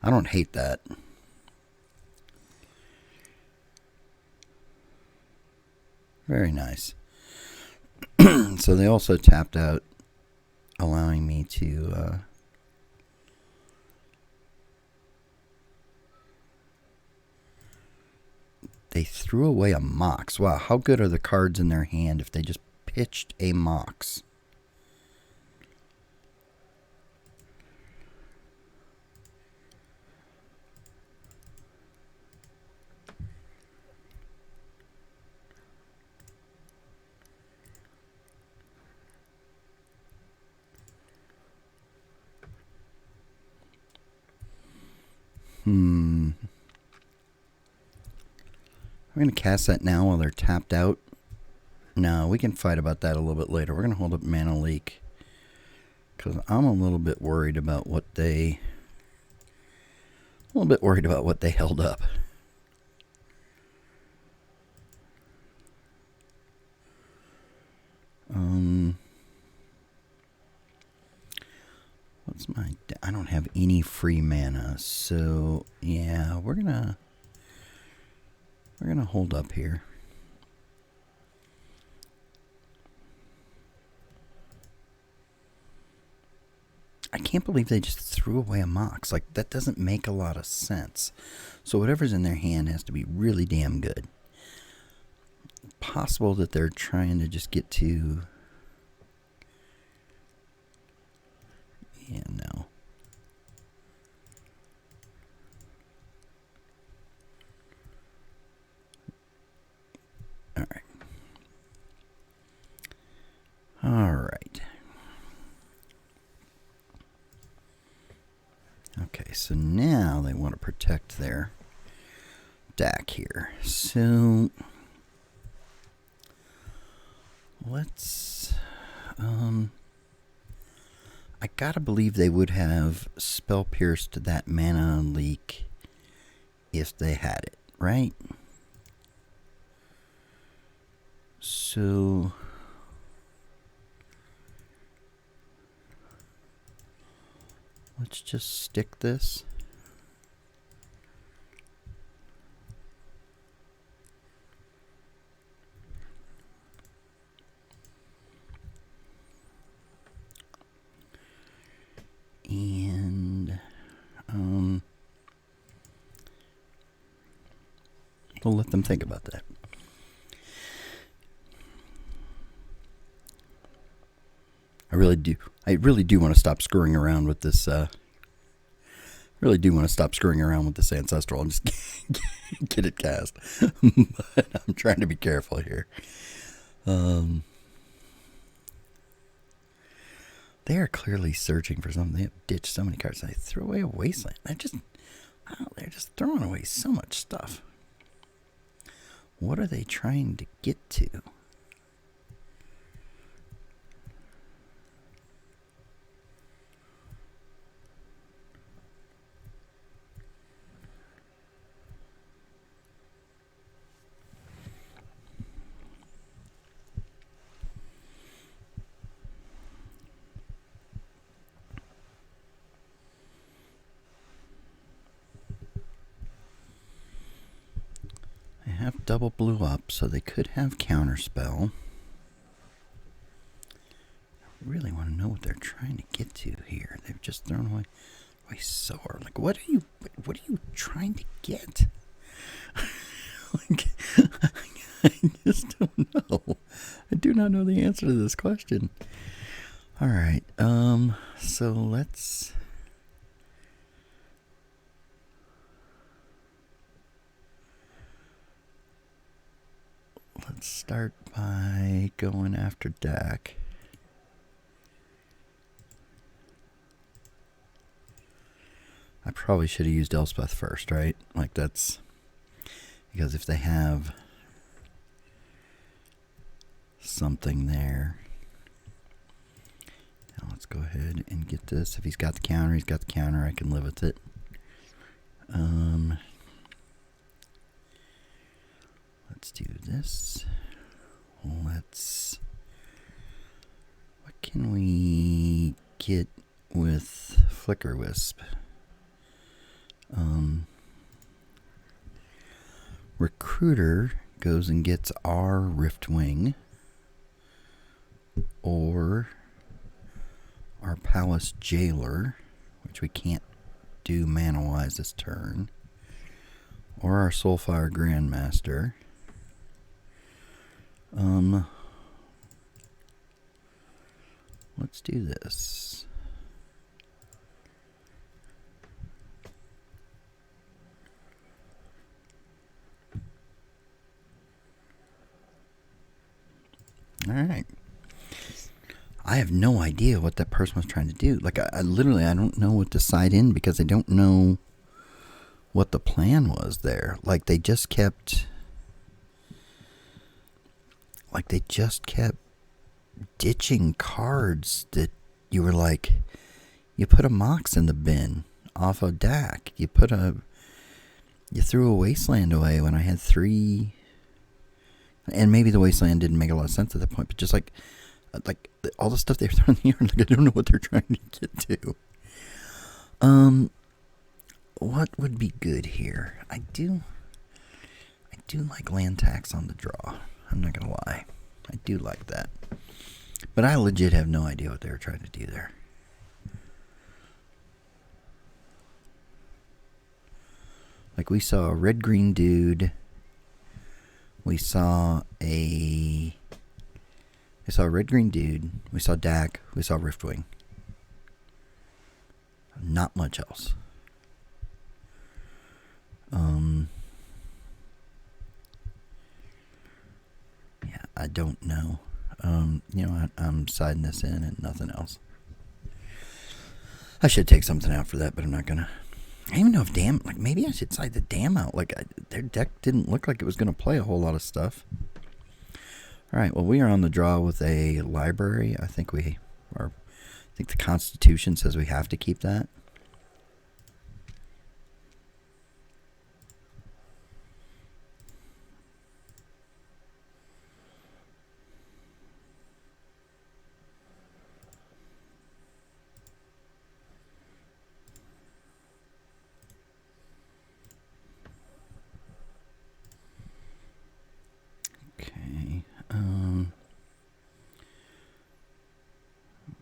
I don't hate that. Very nice. So they also tapped out, allowing me to they threw away a Mox. Wow, how good are the cards in their hand if they just pitched a Mox? We're going to cast that now while they're tapped out. No, we can fight about that a little bit later. We're going to hold up Mana Leak. Because I'm a little bit worried about what they... held up. What's my... I don't have any free mana. So, yeah, we're gonna hold up here. I can't believe they just threw away a Mox. Like, that doesn't make a lot of sense. So whatever's in their hand has to be really damn good. Possible that they're trying to just get to... Yeah, no. All right. All right. Okay, so now they want to protect their deck here. So let's I gotta believe they would have spell pierced that Mana Leak if they had it, right? So let's just stick this. And we'll let them think about that. I really do want to stop screwing around with this. Really do want to stop screwing around with this Ancestral and just get it cast. But I'm trying to be careful here. They are clearly searching for something. They have ditched so many cards. They threw away a Wasteland. They're just throwing away so much stuff. What are they trying to get to? Have double blue up, so they could have counterspell. I really want to know what they're trying to get to here. They've just thrown away sword. Like, what are you trying to get? Like, I just don't know. I do not know the answer to this question. All right. So let's start by going after Dak. I probably should have used Elspeth first, right? Like, that's because if they have something there. Now let's go ahead and get this. If he's got the counter, he's got the counter. I can live with it. Let's do this. What can we get with Flicker Wisp? Recruiter goes and gets our Riftwing, or our Palace Jailer, which we can't do mana-wise this turn, or our Soulfire Grandmaster. Let's do this. All right. I have no idea what that person was trying to do. Like, I literally, I don't know what to side in because I don't know what the plan was there. Like they just kept ditching cards that you were like, you put a Mox in the bin off of Dak. You threw a Wasteland away when I had 3. And maybe the Wasteland didn't make a lot of sense at that point, but just like all the stuff they were throwing in the yard, like I don't know what they're trying to get to. What would be good here? I do like land tax on the draw. I'm not gonna lie. I do like that. But I legit have no idea what they were trying to do there. Like we saw a red-green dude. We saw a red-green dude. We saw Dak. We saw Riftwing. Not much else. Yeah, I don't know. I'm siding this in and nothing else. I should take something out for that, but I'm not gonna. I don't even know if maybe I should side the dam out. Their deck didn't look like it was gonna play a whole lot of stuff. All right, well, we are on the draw with a library. I think the Constitution says we have to keep that.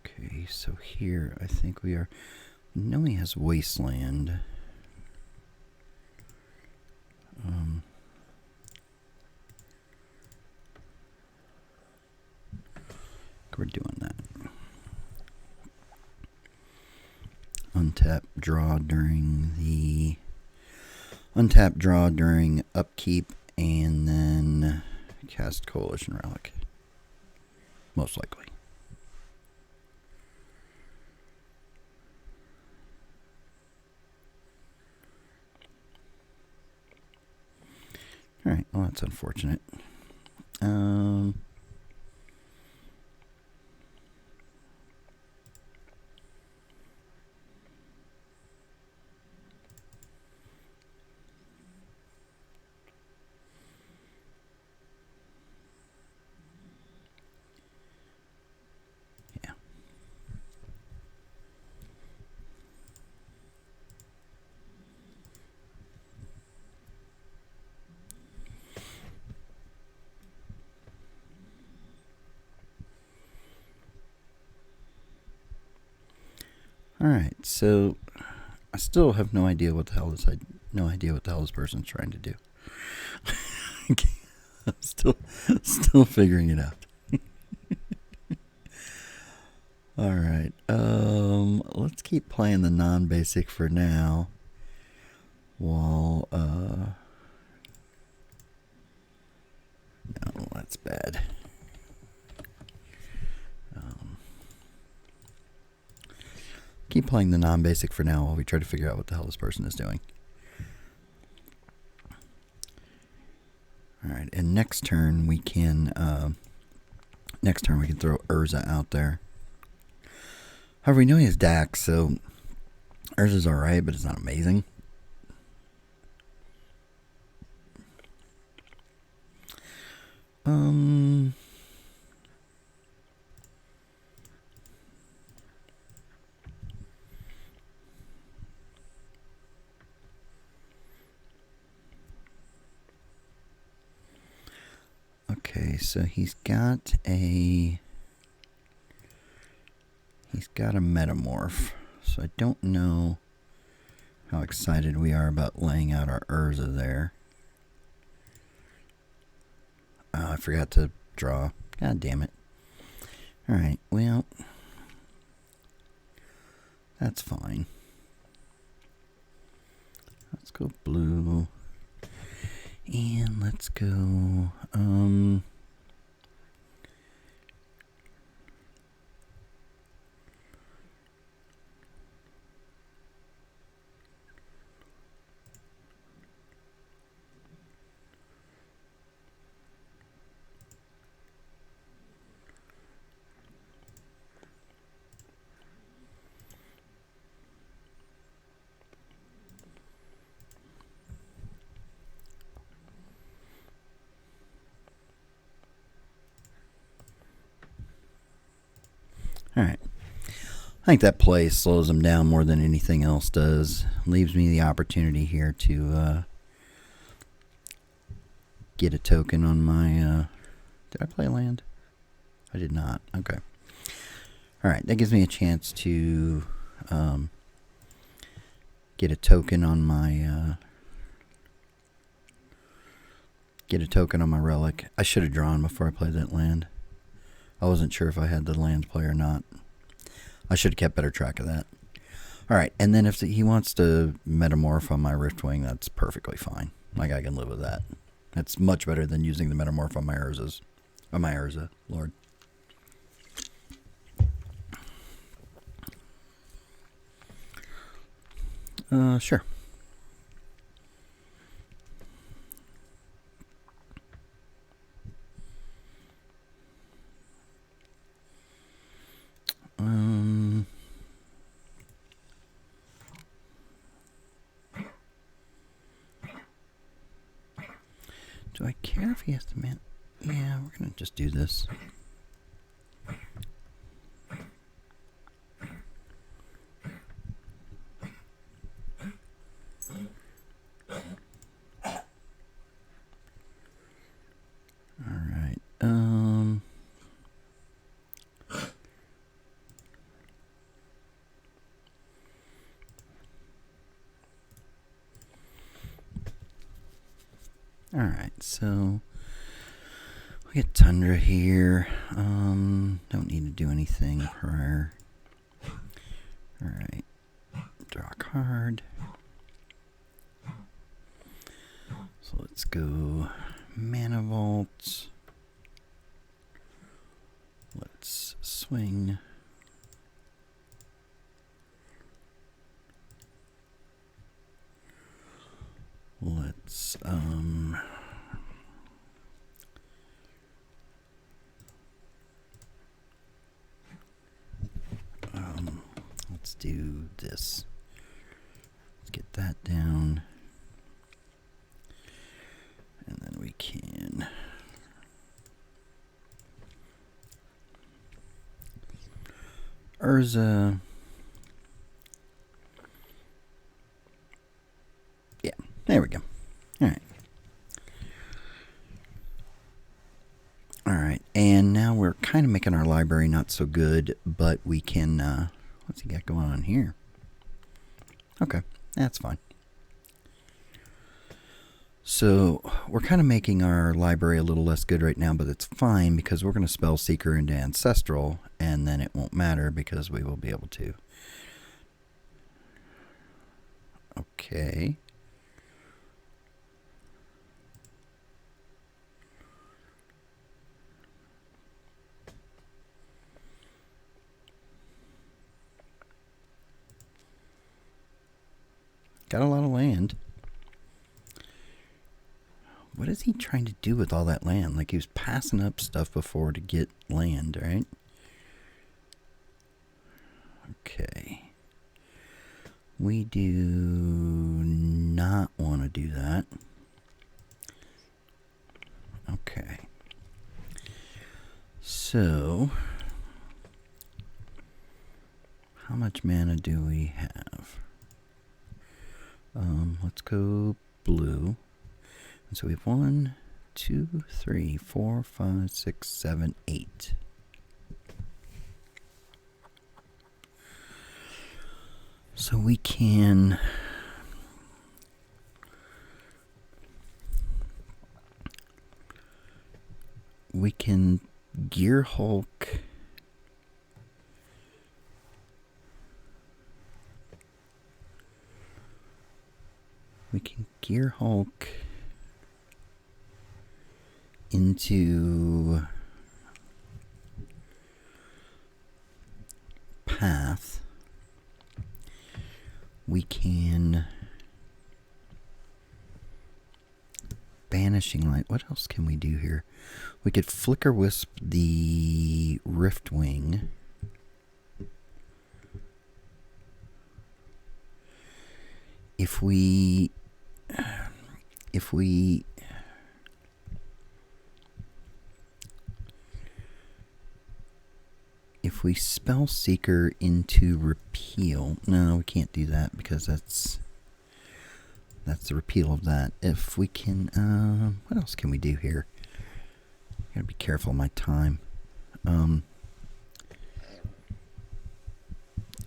Okay, so here I think we know he has Wasteland. We're doing that. Untap draw during upkeep, and then cast Coalition Relic. Most likely. Alright, well, that's unfortunate. Yeah. Alright, so I still have no idea what the hell this person's trying to do. I'm still figuring it out. Alright, let's keep playing the non-basic for now. While, no, that's bad. Keep playing the non-basic for now while we try to figure out what the hell this person is doing. Alright, and next turn we can throw Urza out there. However, we know he has Dax, so Urza's alright, but it's not amazing. Okay, so he's got a Metamorph, so I don't know how excited we are about laying out our Urza there. Oh, I forgot to draw. God damn it. Alright, well, that's fine. Let's go blue. And let's go, Alright. I think that play slows them down more than anything else does. Leaves me the opportunity here to get a token on my... did I play land? I did not. Okay. Alright, that gives me a chance to get a token on my... get a token on my relic. I should have drawn before I played that land. I wasn't sure if I had the land play or not. I should have kept better track of that. Alright, and then if he wants to metamorph on my Riftwing, that's perfectly fine. Like, I can live with that. That's much better than using the metamorph on my Urzas. On my Urza, Lord. Sure. Do I care if he has to man? Yeah, we're gonna just do this. Alright, alright, so we get Tundra here. Don't need to do anything prior. Alright, draw a card. So let's go Mana Vault. Let's swing. Let's let's do this. Let's get that down. And then we can Urza. Yeah, there we go. Alright. Alright, and now we're kind of making our library not so good, but we can, what's he got going on here? Okay, that's fine. So, we're kind of making our library a little less good right now, but it's fine because we're going to spell Seeker into Ancestral, and then it won't matter because we will be able to. Okay. Got a lot of land. What is he trying to do with all that land? Like, he was passing up stuff before to get land, right? Okay. We do not want to do that. Okay. So, how much mana do we have? Let's go blue. And so we have 1, 2, 3, 4, 5, 6, 7, 8. So we can Gear Hulk. We can Gear Hulk into Path. We can Banishing Light. What else can we do here? We could Flicker Wisp the Riftwing. If we if we spell Seeker into repeal, no, we can't do that because that's the repeal of that. If we can, what else can we do here? Gotta be careful of my time.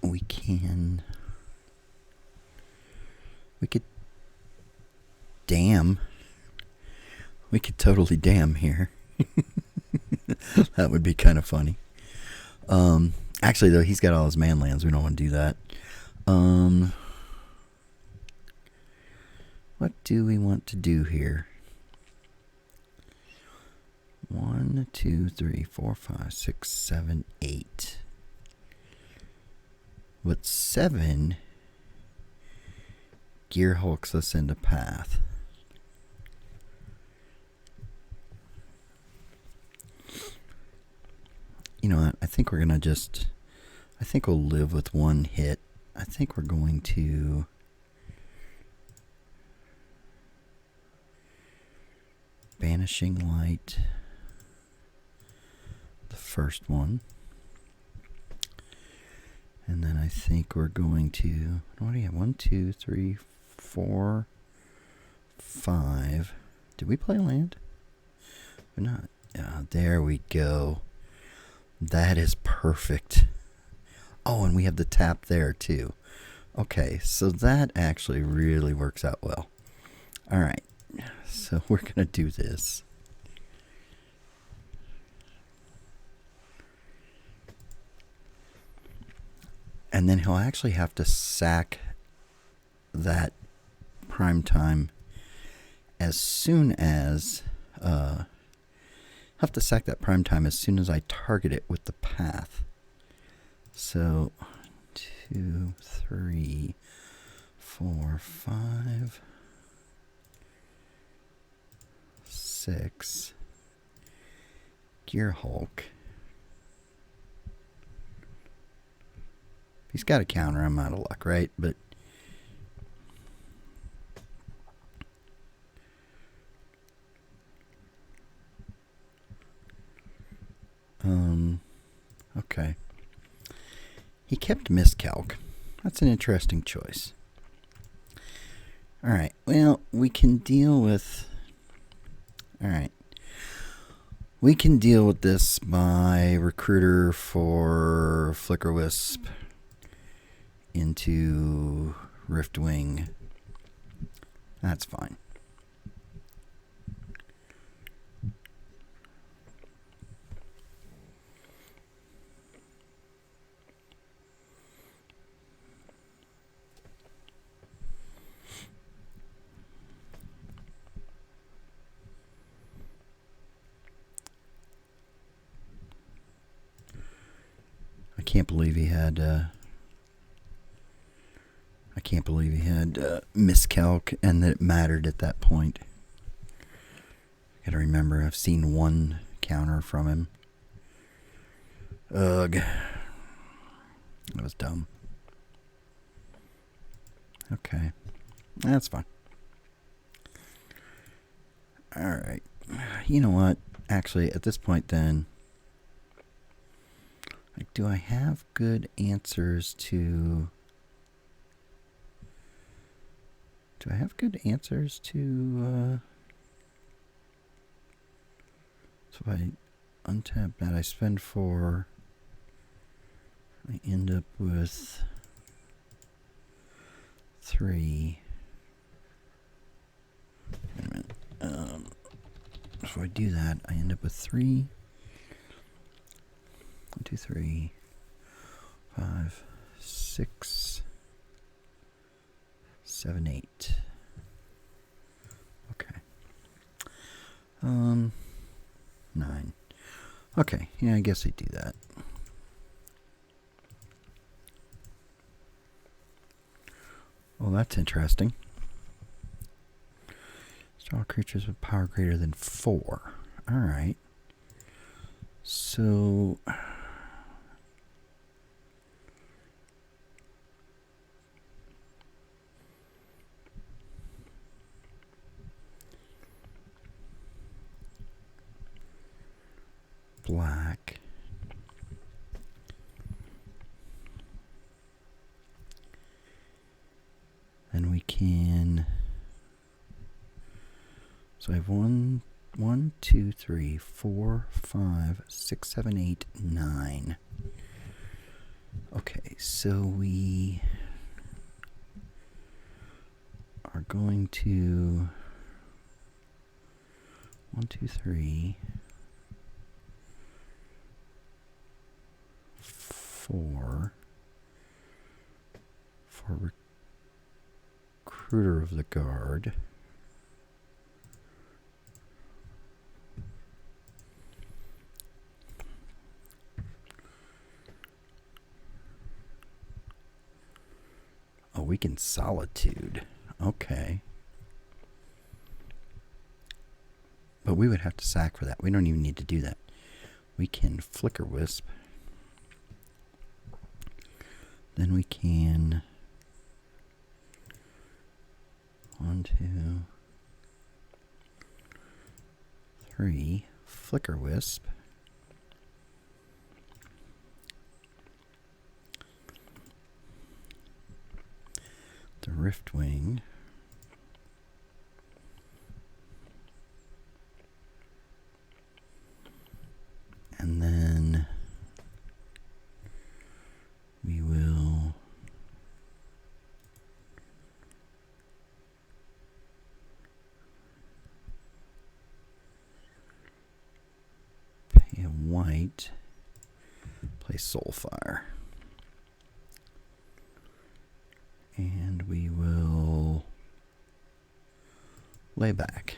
We could damn. We could totally damn here. That would be kind of funny. Actually, though, he's got all his man lands. We don't want to do that. What do we want to do here? 1, 2, 3, 4, 5, 6, 7, 8. But 7 gear hulks us into path. You know what? I think we're going to I think we'll live with one hit. I think we're going to Banishing Light the first one. And then I think we're going to, what do you have? 1, 2, 3, 4, 5. Did we play land? We're not. There we go. That is perfect. Oh, and we have the tap there too. Okay, so that actually really works out well. All right, so we're going to do this. And then he'll actually have to sack that prime time as soon as I target it with the path. So 2, 3, 4, 5, 6. Gear Hulk. He's got a counter. I'm out of luck, right? But okay. He kept miscalc. That's an interesting choice. All right. Well, we can deal with. All right. We can deal with this by Recruiter for Flicker Wisp into Riftwing. That's fine. I can't believe he had miscalc and that it mattered at that point. Gotta remember, I've seen one counter from him. Ugh. That was dumb. Okay. That's fine. Alright. You know what? Actually, at this point then, like, do I have good answers to... So if I untap that, I spend 4. I end up with 3. Wait a minute. If I do that, I end up with 3. 1, 2, 3, 5, 6, 7, 8. Okay. 9. Okay, yeah, I guess I do that. Well, that's interesting. Draw creatures with power greater than 4. Alright. So... black. can... So I have 1, 2, 3, 4, 5, 6, 7, 8, 9. Okay, so we are going to 1, 2, 3, 4 for Recruiter of the Guard. Oh, we can Solitude. Okay. But we would have to sack for that. We don't even need to do that. We can Flicker Wisp. Then we can 1, 2, 3 Flicker Wisp. The Riftwing. And then we will pay a white, play Soulfire. And we will lay back.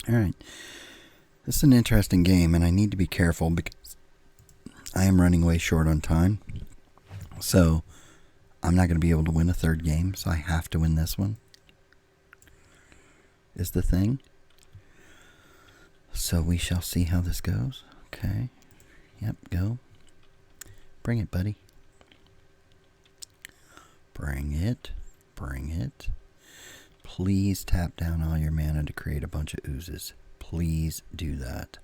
Alright, this is an interesting game, and I need to be careful because I am running way short on time. So, I'm not going to be able to win a third game, so I have to win this one. Is the thing. So, we shall see how this goes. Okay. Yep, go. Bring it, buddy. Bring it. Bring it. Please tap down all your mana to create a bunch of oozes. Please do that.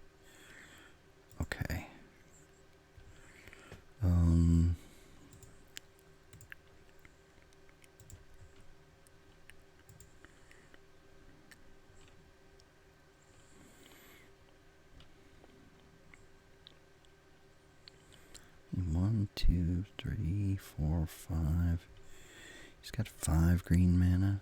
Okay. 1, 2, 3, 4, 5. He's got 5 green mana.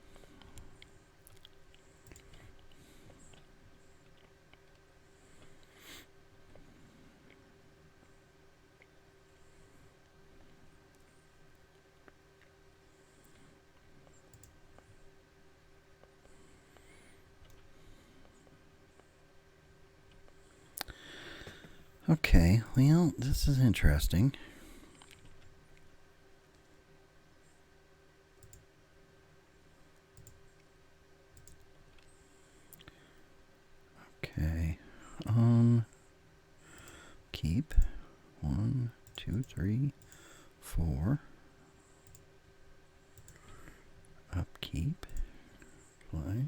Okay, well, this is interesting. Okay, keep 1, 2, 3, 4. Upkeep. Play.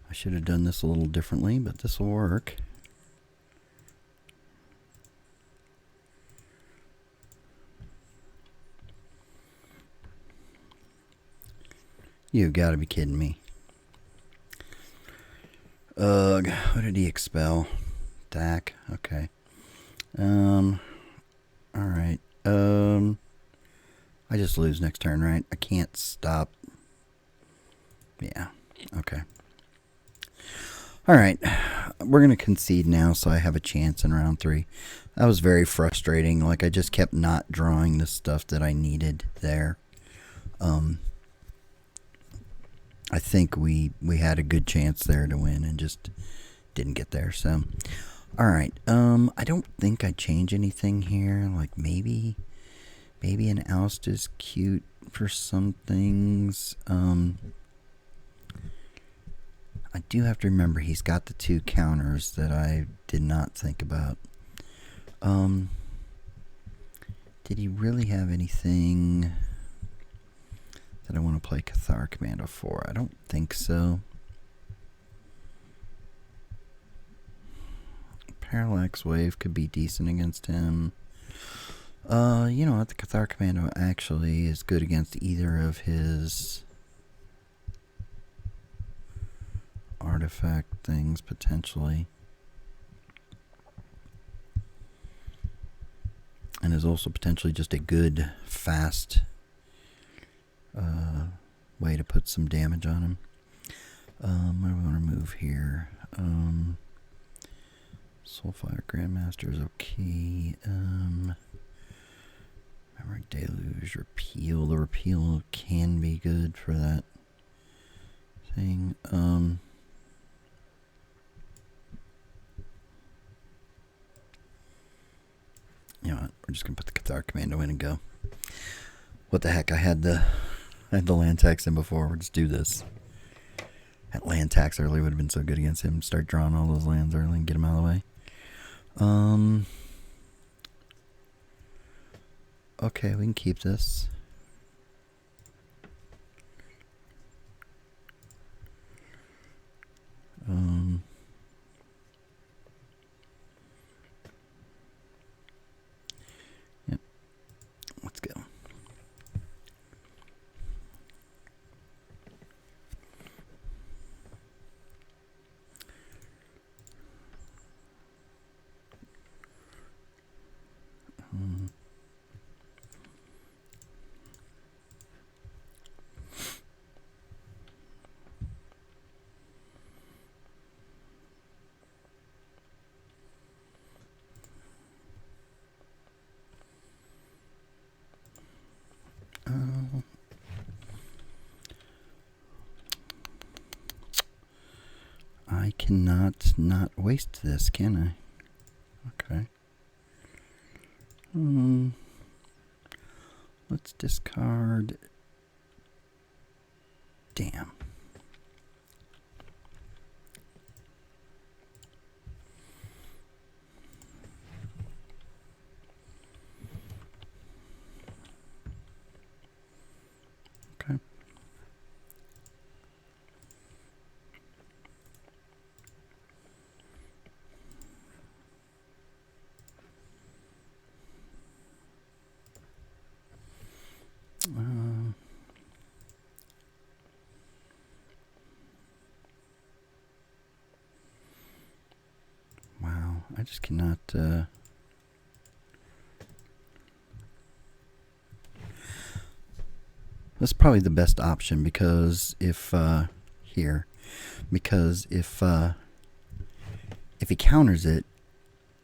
I should have done this a little differently, but this will work. You've got to be kidding me. Ugh, what did he expel? Dak, okay. Alright. I just lose next turn, right? I can't stop. Yeah, okay. Alright, we're going to concede now so I have a chance in round 3. That was very frustrating. Like, I just kept not drawing the stuff that I needed there. I think we had a good chance there to win and just didn't get there. So, Alright, I don't think I change anything here. Like, maybe an oust is cute for some things. I do have to remember he's got the 2 counters that I did not think about. Did he really have anything that I want to play Cathar Commando for? I don't think so. Parallax Wave could be decent against him. You know what? The Cathar Commando actually is good against either of his artifact things, potentially. And is also potentially just a good, fast way to put some damage on him. What do we want to move here? Soulfire Grandmaster is okay. Remember Deluge, Repeal. The Repeal can be good for that thing. You know what? We're just gonna put the Cathar Commando in and go. What the heck? I had the land tax in before. We'll just do this. That land tax early would have been so good against him. Start drawing all those lands early and get him out of the way. Okay, we can keep this. Yep. Let's go. I cannot not waste this, can I? Okay. Let's discard. Damn. Okay. Wow, I just cannot. That's probably the best option because if if he counters it,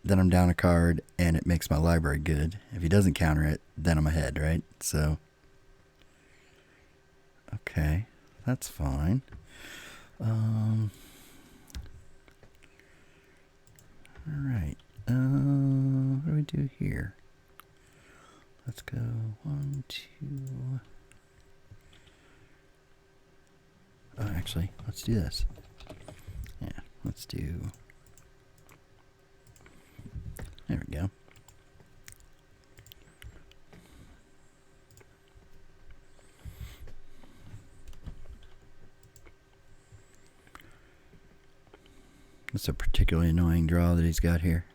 then I'm down a card and it makes my library good. If he doesn't counter it, then I'm ahead, right? So, okay, that's fine. Alright, what do we do here? Let's go 1, 2. Oh, actually, let's do this. Yeah, let's do. There we go. That's a particularly annoying draw that he's got here.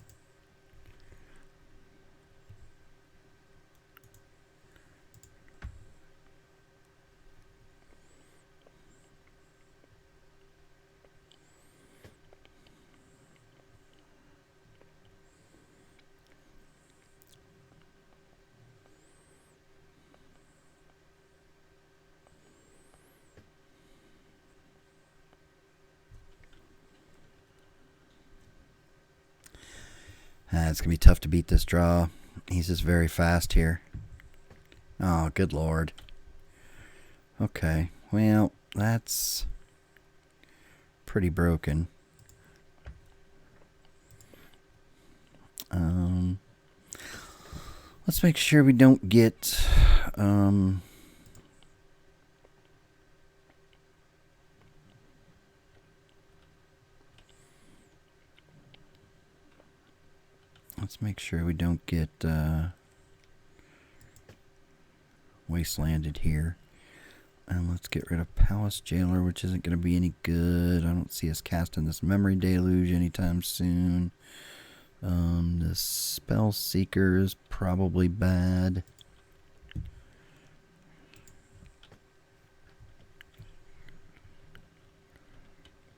It's going to be tough to beat this draw. He's just very fast here. Oh, good lord. Okay, well, that's pretty broken. Let's make sure we don't get... let's make sure we don't get wastelanded here. And let's get rid of Palace Jailer, which isn't going to be any good. I don't see us casting this Memory Deluge anytime soon. The Spell Seeker is probably bad.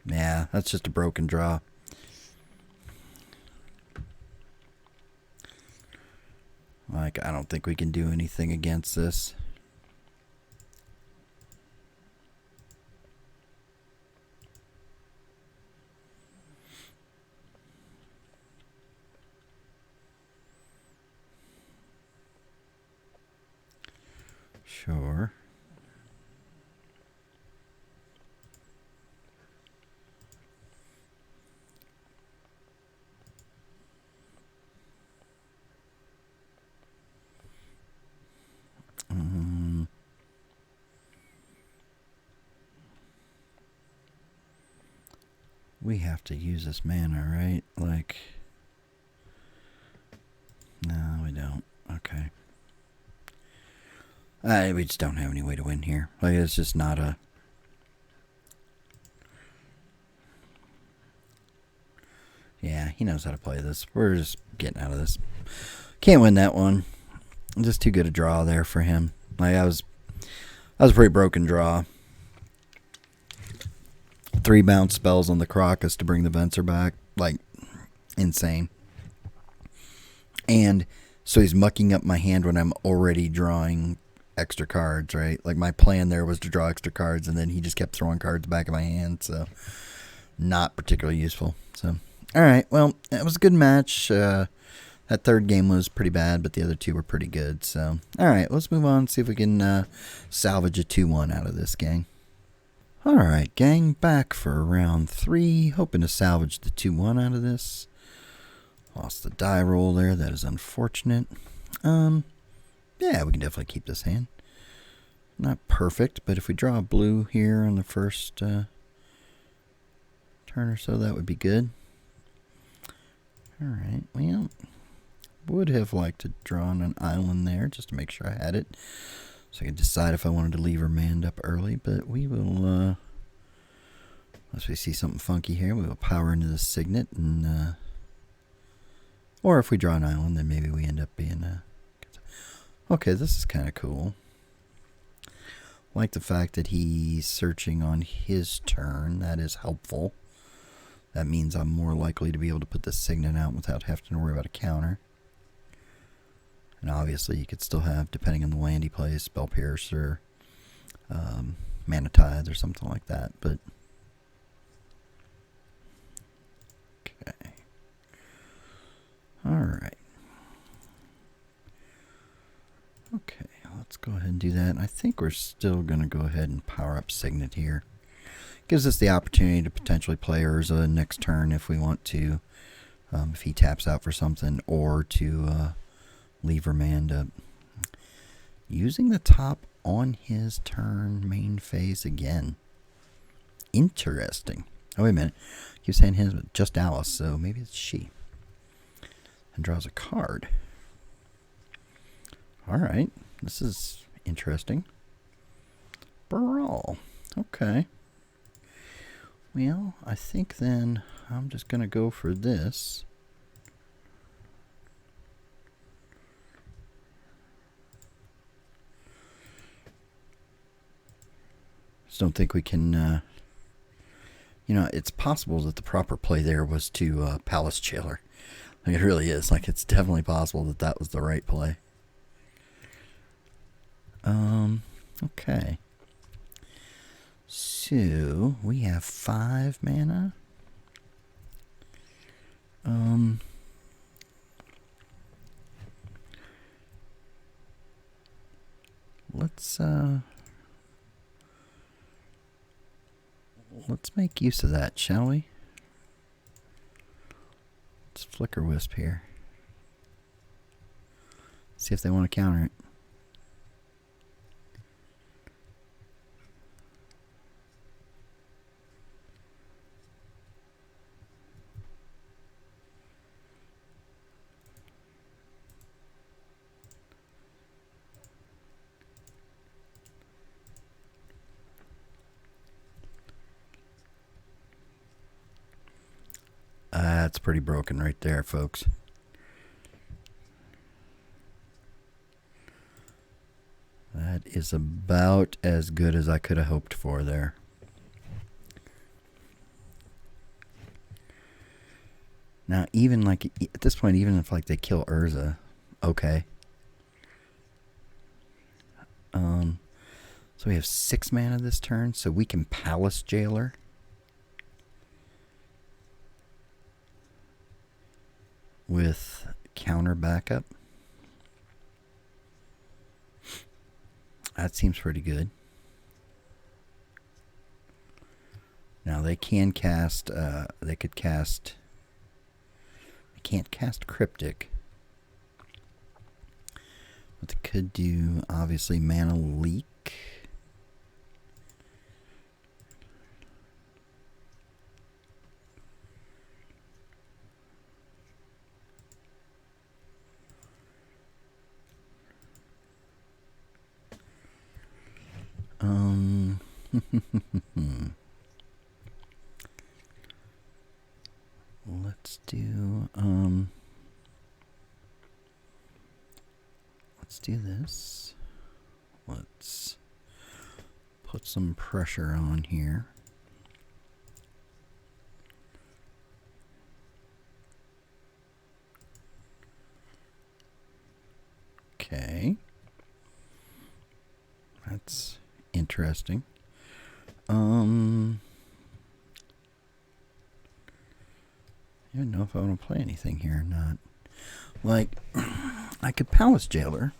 Yeah, that's just a broken draw. Like, I don't think we can do anything against this. Sure. We have to use this mana, right? Like, no, we don't. Okay. We just don't have any way to win here. Like, it's just not a... Yeah, he knows how to play this. We're just getting out of this. Can't win that one. Just too good a draw there for him. Like, that was a pretty broken draw. 3 bounce spells on the Crocus to bring the Venser back. Like, insane. And so he's mucking up my hand when I'm already drawing extra cards, right? Like, my plan there was to draw extra cards, and then he just kept throwing cards back in my hand, so not particularly useful. So, alright, well, it was a good match. That third game was pretty bad, but the other two were pretty good. So, alright, let's move on and see if we can salvage a 2-1 out of this, gang. Alright, gang, back for round 3. Hoping to salvage the 2-1 out of this. Lost the die roll there. That is unfortunate. Yeah, we can definitely keep this hand. Not perfect, but if we draw a blue here on the first turn or so, that would be good. Alright, well, would have liked to draw on an island there just to make sure I had it. So I could decide if I wanted to leave her manned up early, but we will, unless we see something funky here, we will power into the Signet, and, or if we draw an island, then maybe we end up being, okay, this is kind of cool. I like the fact that he's searching on his turn. That is helpful. That means I'm more likely to be able to put the Signet out without having to worry about a counter. And obviously you could still have, depending on the land he plays, Spell Piercer, Mana Tithe or something like that. But okay. Alright. Okay, let's go ahead and do that. I think we're still going to go ahead and power up Signet here. Gives us the opportunity to potentially play Urza next turn if we want to, if he taps out for something, or to leave her manned up. Using the top on his turn, main phase again. Interesting. Oh, wait a minute. He was saying his, but just Alice, so maybe it's she. And draws a card. Alright, this is interesting. Brawl. Okay. Well, I think then I'm just going to go for this. Just don't think we can, you know, it's possible that the proper play there was to Palace Jailer. Like, it really is. Like, it's definitely possible that that was the right play. Okay. So, we have 5 mana. Let's make use of that, shall we? Let's Flicker Wisp here. See if they want to counter it. That's pretty broken right there, folks. That is about as good as I could have hoped for there. Now, even like at this point, even if like they kill Urza, okay. So we have 6 mana this turn, so we can Palace Jailer. With counter backup. That seems pretty good. Now they can cast, they can't cast Cryptic. But they could do, obviously, Mana Leak. Let's do this. Let's put some pressure on here. Okay. That's interesting. I don't even know if I want to play anything here or not. Like, I could Palace Jailer,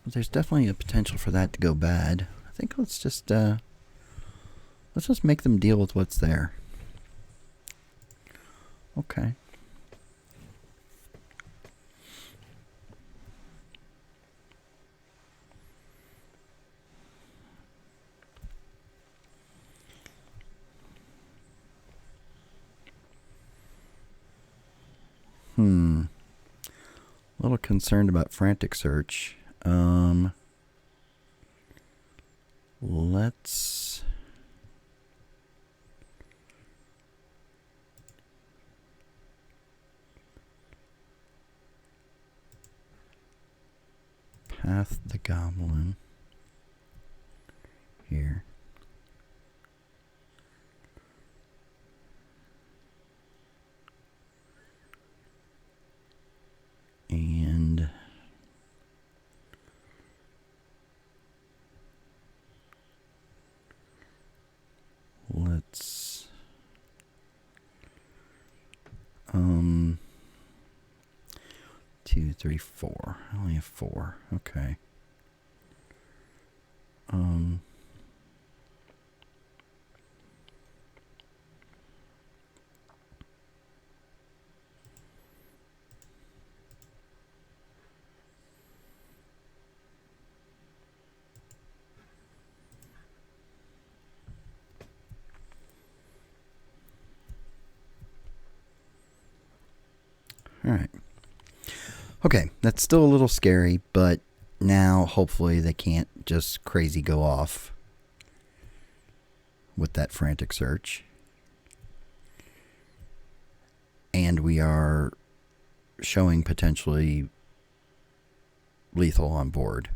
but there's definitely a potential for that to go bad. I think let's just make them deal with what's there. Okay. A little concerned about Frantic Search. Let's Path the Goblin here. And let's 2, 3, 4. I only have 4. Okay. All right. Okay, that's still a little scary, but now hopefully they can't just crazy go off with that Frantic Search. And we are showing potentially lethal on board.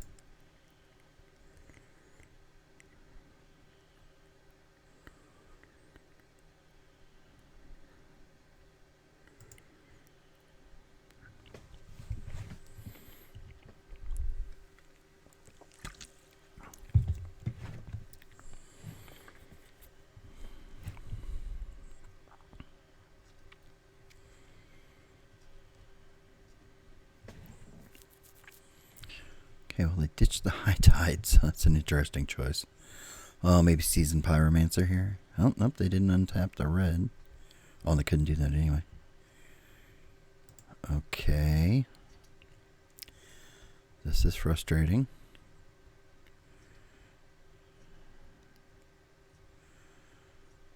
Okay, well, they ditched the High Tide, so that's an interesting choice. Oh, maybe Seasoned Pyromancer here. Oh, nope, they didn't untap the red. Oh, they couldn't do that anyway. Okay. this is frustrating.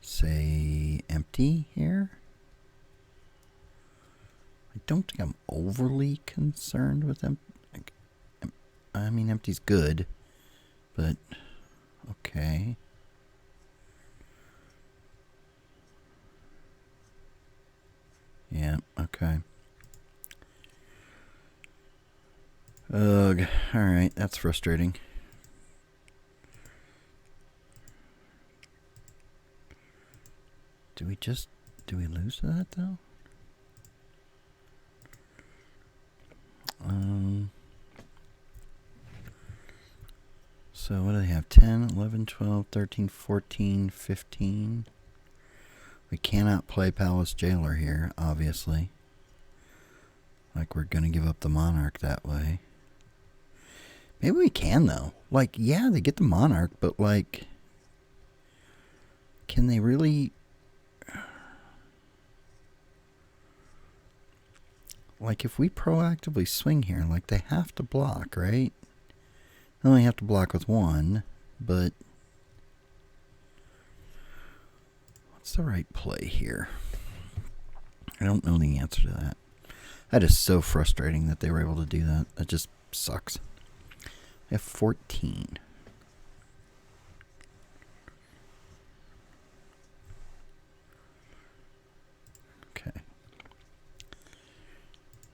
Say empty here. I don't think I'm overly concerned with them. I mean, empty's good, but okay. Yeah, okay. Ugh, alright, that's frustrating. Do we lose to that though? So what do they have? 10, 11, 12, 13, 14, 15. We cannot play Palace Jailer here, obviously. Like, we're going to give up the Monarch that way. Maybe we can, though. Like, yeah, they get the Monarch, but, like, can they really... Like, if we proactively swing here, like, they have to block, right? They only have to block with one, but... What's the right play here? I don't know the answer to that. That is so frustrating that they were able to do that. That just sucks. I have 14. Okay. I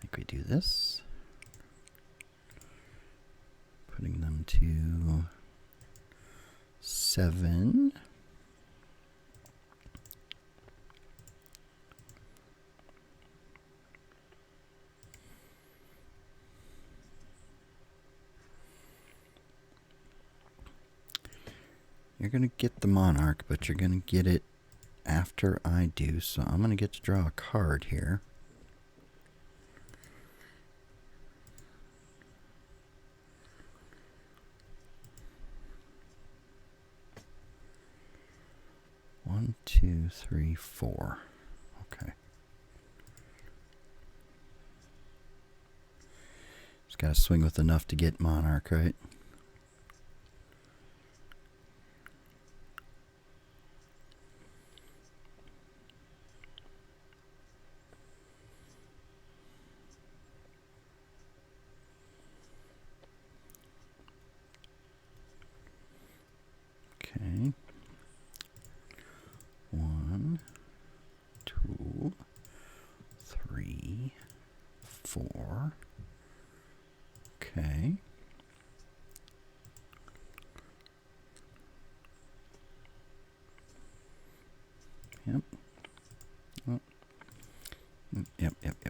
think we do this. Putting them to 7. You're going to get the Monarch, but you're going to get it after I do, so I'm going to get to draw a card here. One, two, three, 4. Okay. Just got to swing with enough to get Monarch, right? Okay. 1, 2, 3, 4. Okay. Yep. Oh. Yep. Okay.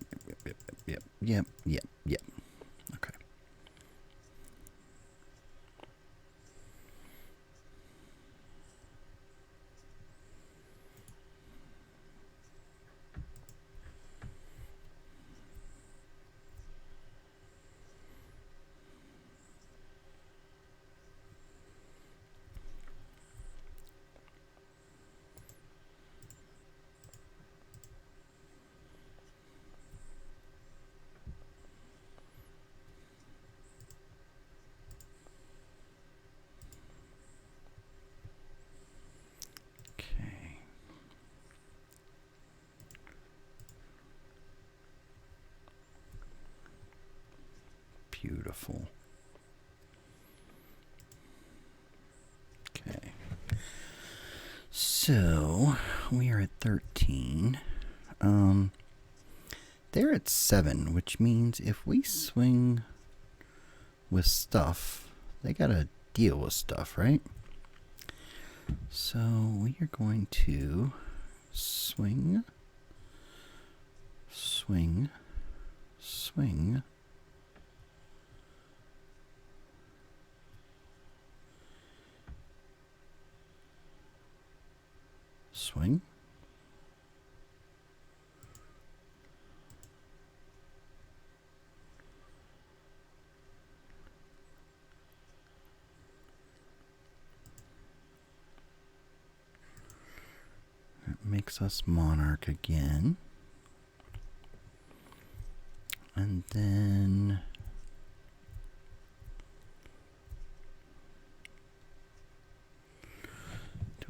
Beautiful. Okay. So, we are at 13. They're at 7, which means if we swing with stuff, they gotta deal with stuff, right? So, we are going to swing, swing, swing. Swing. That makes us Monarch again. And then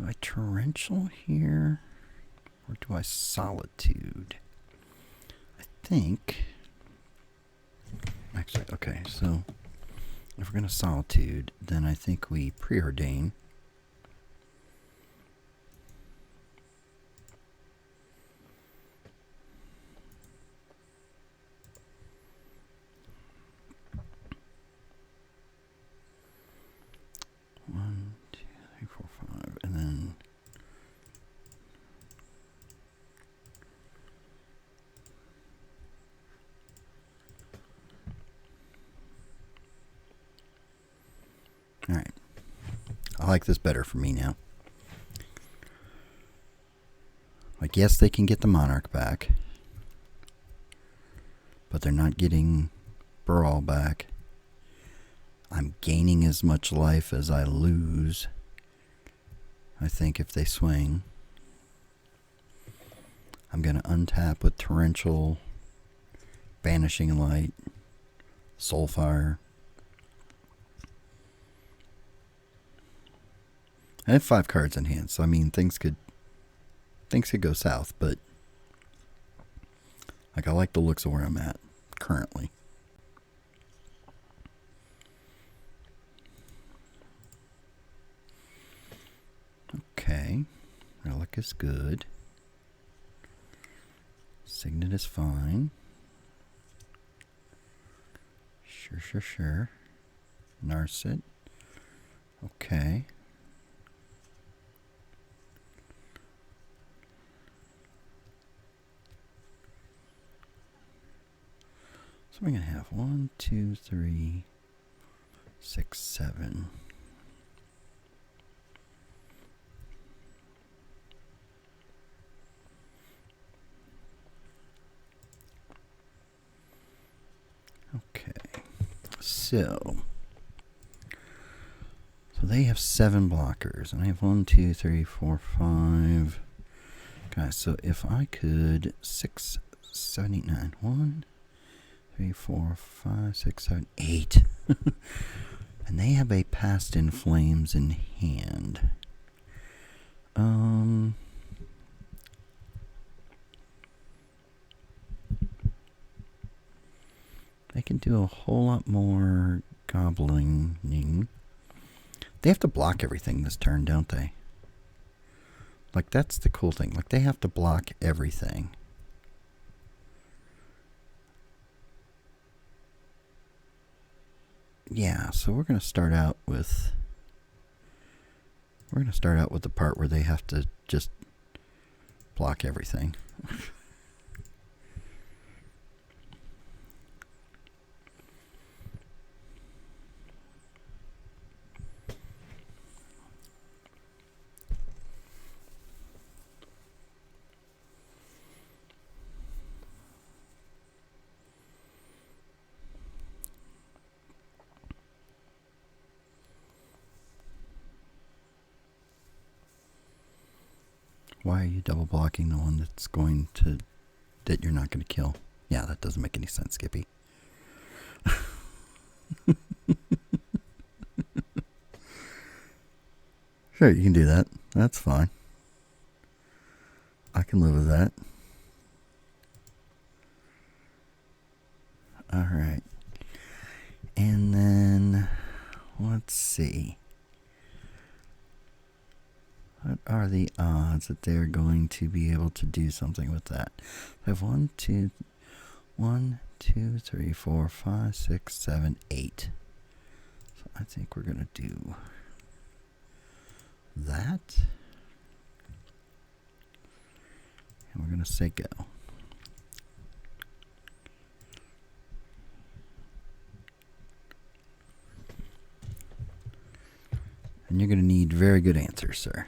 Do I torrential here? Or do I solitude? I think... Actually, okay, so if we're going to solitude, then I think we preordain. One, two, three, four, five, and then all right. I like this better for me now. Like, yes, they can get the Monarch back, but they're not getting Brawl back. I'm gaining as much life as I lose, I think, if they swing. I'm going to untap with Torrential, Banishing Light, Soulfire. I have 5 cards in hand, so I mean things could go south, but like I like the looks of where I'm at currently. Okay, Relic is good. Signet is fine. Sure. Narset. Okay. So we're going to have 1, 2, 3, 6, 7. Okay. So they have 7 blockers, and I have 1, 2, 3, 4, 5. Okay, so if I could 6, 7, 8, 9. 1, 3, 4, 5, 6, 7, 8. And they have a Past in Flames in hand. They can do a whole lot more goblining. They have to block everything this turn, don't they? Like, that's the cool thing. Like, they have to block everything. Yeah, so we're going to start out with the part where they have to just block everything. Why are you double blocking the one that you're not going to kill? Yeah, that doesn't make any sense, Skippy. Sure, you can do that. That's fine. I can live with that. Alright. And then, let's see. What are the odds that they're going to be able to do something with that? I have 1, 2, 3, 4, 5, 6, 7, 8. So I think we're going to do that. And we're going to say go. And you're going to need very good answers, sir.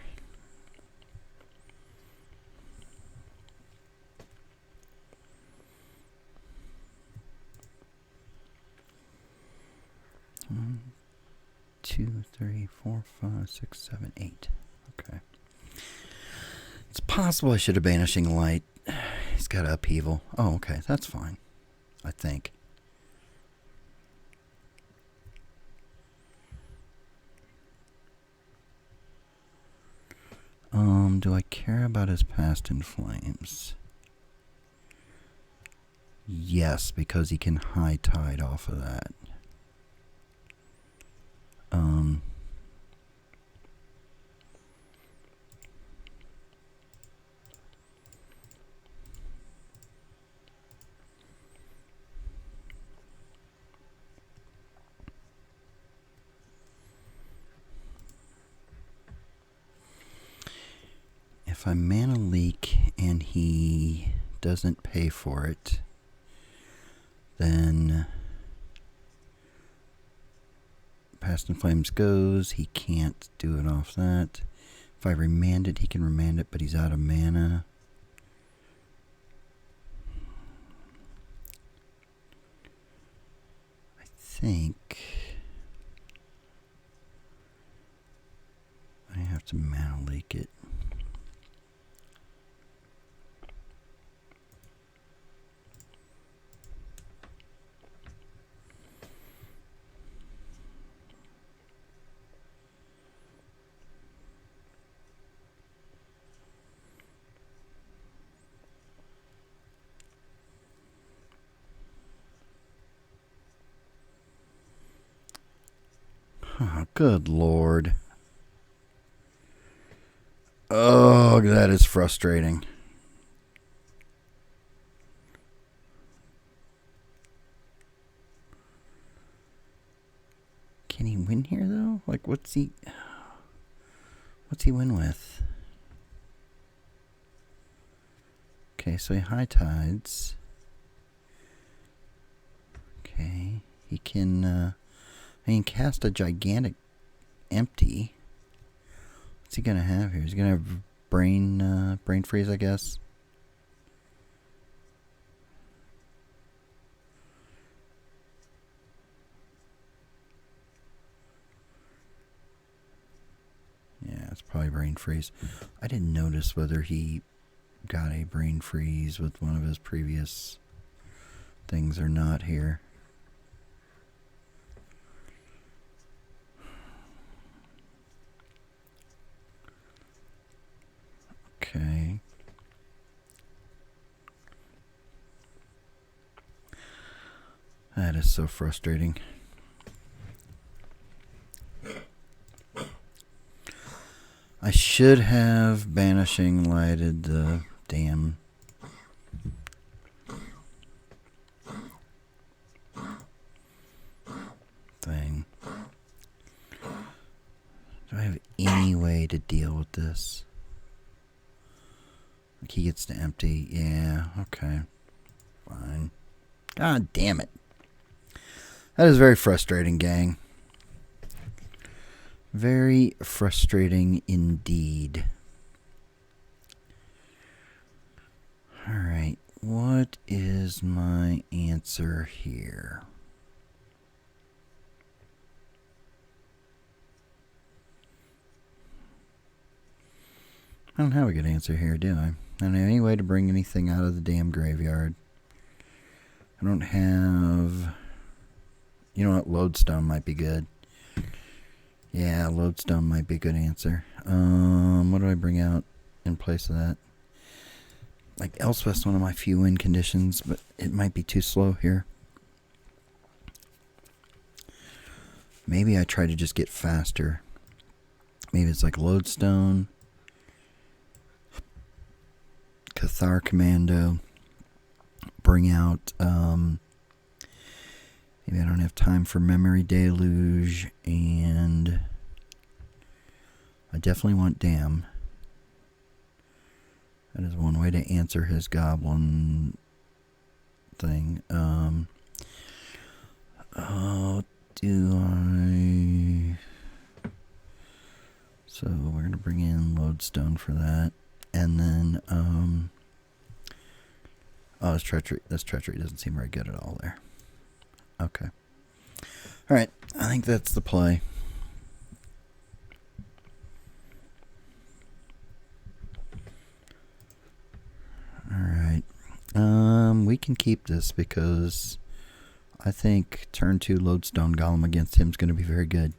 One, 2, 3, 4, 5, 6, 7, 8. Okay. It's possible I should have Banishing Light. He's got Upheaval. Oh, okay. That's fine. I think. Do I care about his Past in Flames? Yes, because he can High Tide off of that. If I mana leak and he doesn't pay for it, then Past in Flames goes. He can't do it off that. If I remand it, he can remand it, but he's out of mana. I think I have to mana leak it. Oh, good Lord. Oh, that is frustrating. Can he win here, though? Like, what's he win with? Okay, so he High Tides. Okay, he can, cast a gigantic empty. What's he gonna have here? He's gonna have brain freeze, I guess. Yeah, it's probably brain freeze. I didn't notice whether he got a brain freeze with one of his previous things or not here. Okay. That is so frustrating. I should have Banishing Lighted the damn thing. Do I have any way to deal with this? Like he gets to empty. Yeah, okay. Fine. God damn it. That is very frustrating, gang. Very frustrating indeed. Alright, what is my answer here? I don't have a good answer here, do I? I don't have any way to bring anything out of the damn graveyard. I don't have... You know what? Lodestone might be good. Yeah, Lodestone might be a good answer. What do I bring out in place of that? Like, Elspeth's one of my few win conditions, but it might be too slow here. Maybe I try to just get faster. Maybe it's like Lodestone, Cathar Commando, bring out, maybe I don't have time for Memory Deluge, and I definitely want Dam. That is one way to answer his Goblin thing. Oh, do I... So we're going to bring in Lodestone for that. And then, oh, this treachery doesn't seem very good at all there. Okay. Alright, I think that's the play. Alright. We can keep this because I think turn 2 Lodestone Golem against him is going to be very good.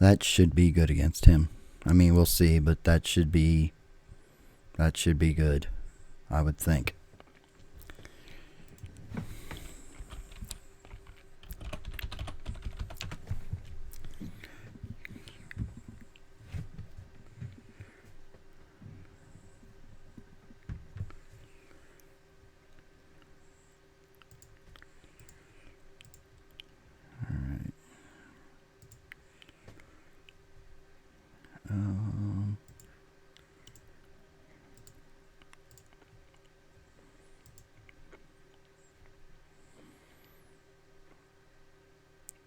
That should be good against him. I mean, we'll see, but that should be good, I would think.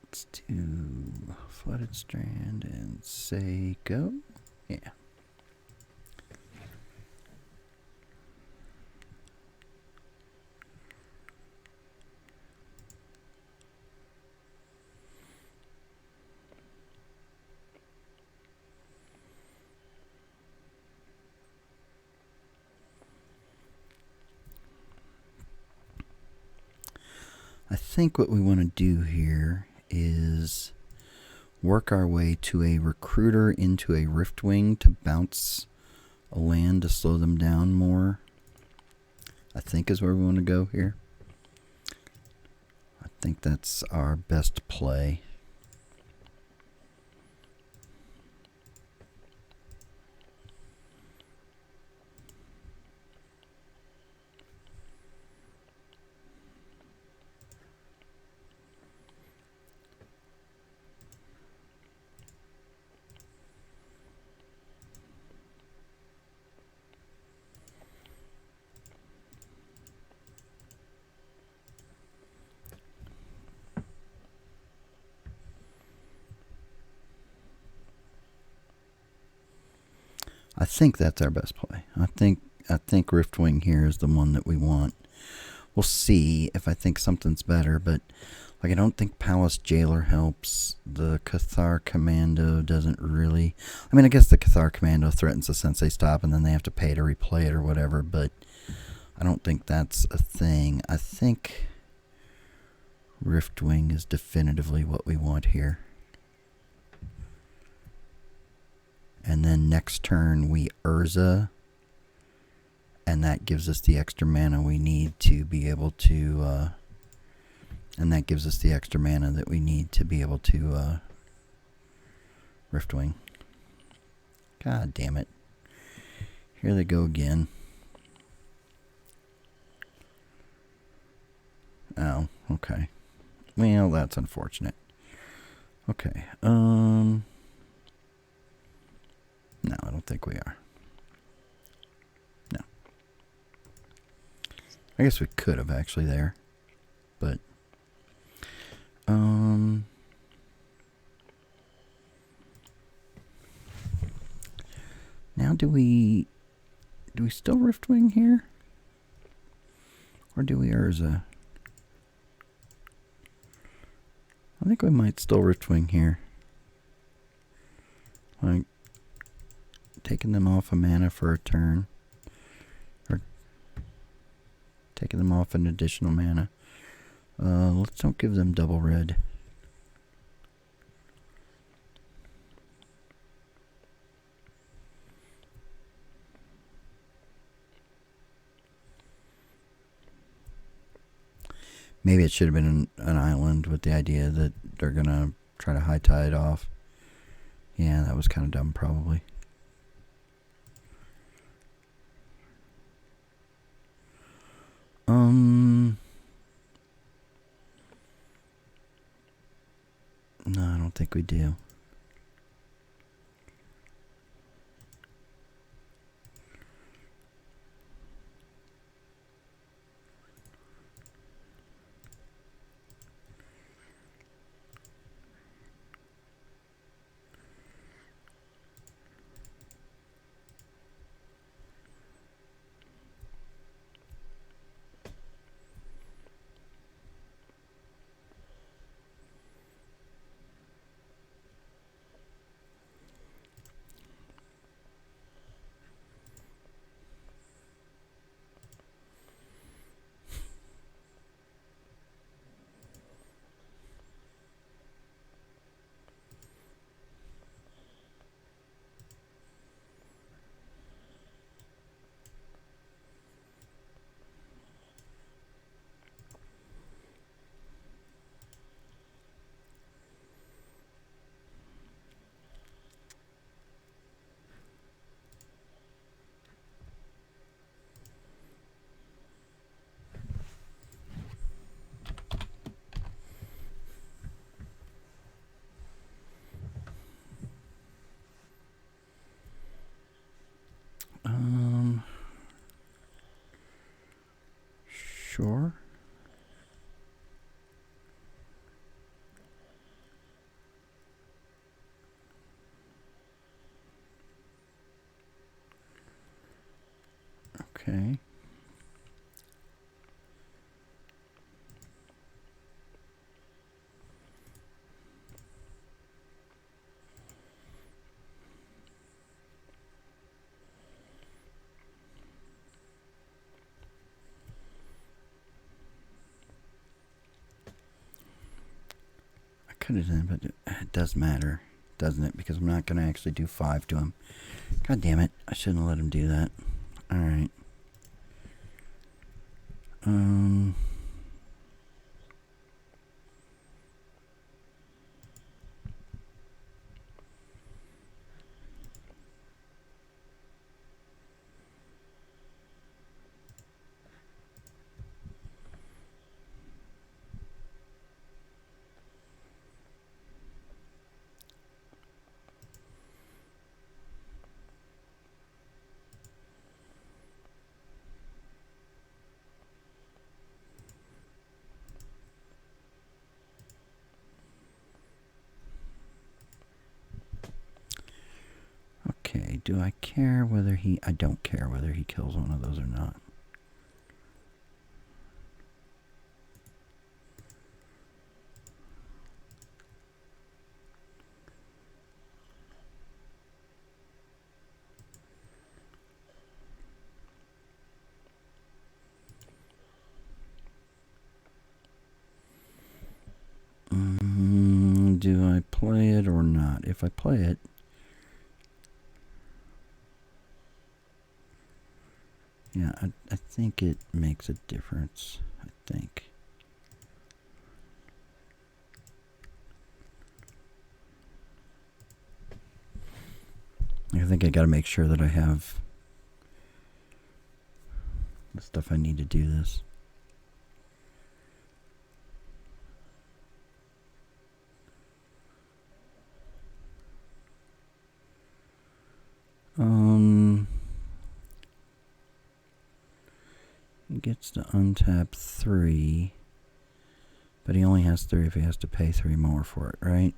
Let's do Flooded Strand and say go. Yeah. I think what we want to do here is work our way to a Recruiter into a Riftwing to bounce a land to slow them down more. I think is where we want to go here. I think that's our best play. I think that's our best play. I think Riftwing here is the one that we want. We'll see if I think something's better, but like I don't think Palace Jailer helps. The Cathar Commando doesn't really. I mean, I guess the Cathar Commando threatens the Sensei Stop, and then they have to pay to replay it or whatever. But I don't think that's a thing. I think Riftwing is definitively what we want here. And then next turn we Urza, and that gives us the extra mana we need to be able to, Riftwing. God damn it. Here they go again. Oh, okay. Well, that's unfortunate. Okay, no, I don't think we are. No. I guess we could have actually there. But now do we still Riftwing here? Or do we Urza? I think we might still Riftwing here. Like taking them off a mana for a turn, or taking them off an additional mana. Let's don't give them double red. Maybe it should have been an island with the idea that they're gonna try to high tide off. Yeah, that was kind of dumb probably. No, I don't think we do. sure. Okay. Could have done, but it does matter, doesn't it? Because I'm not going to actually do 5 to him. God damn it. I shouldn't have let him do that. Alright. Okay, do I care whether he... I don't care whether he kills one of those or not. Do I play it or not? If I play it... Yeah, I think it makes a difference. I think. I think I gotta make sure that I have the stuff I need to do this. He gets to untap 3, but he only has 3 if he has to pay 3 more for it, right?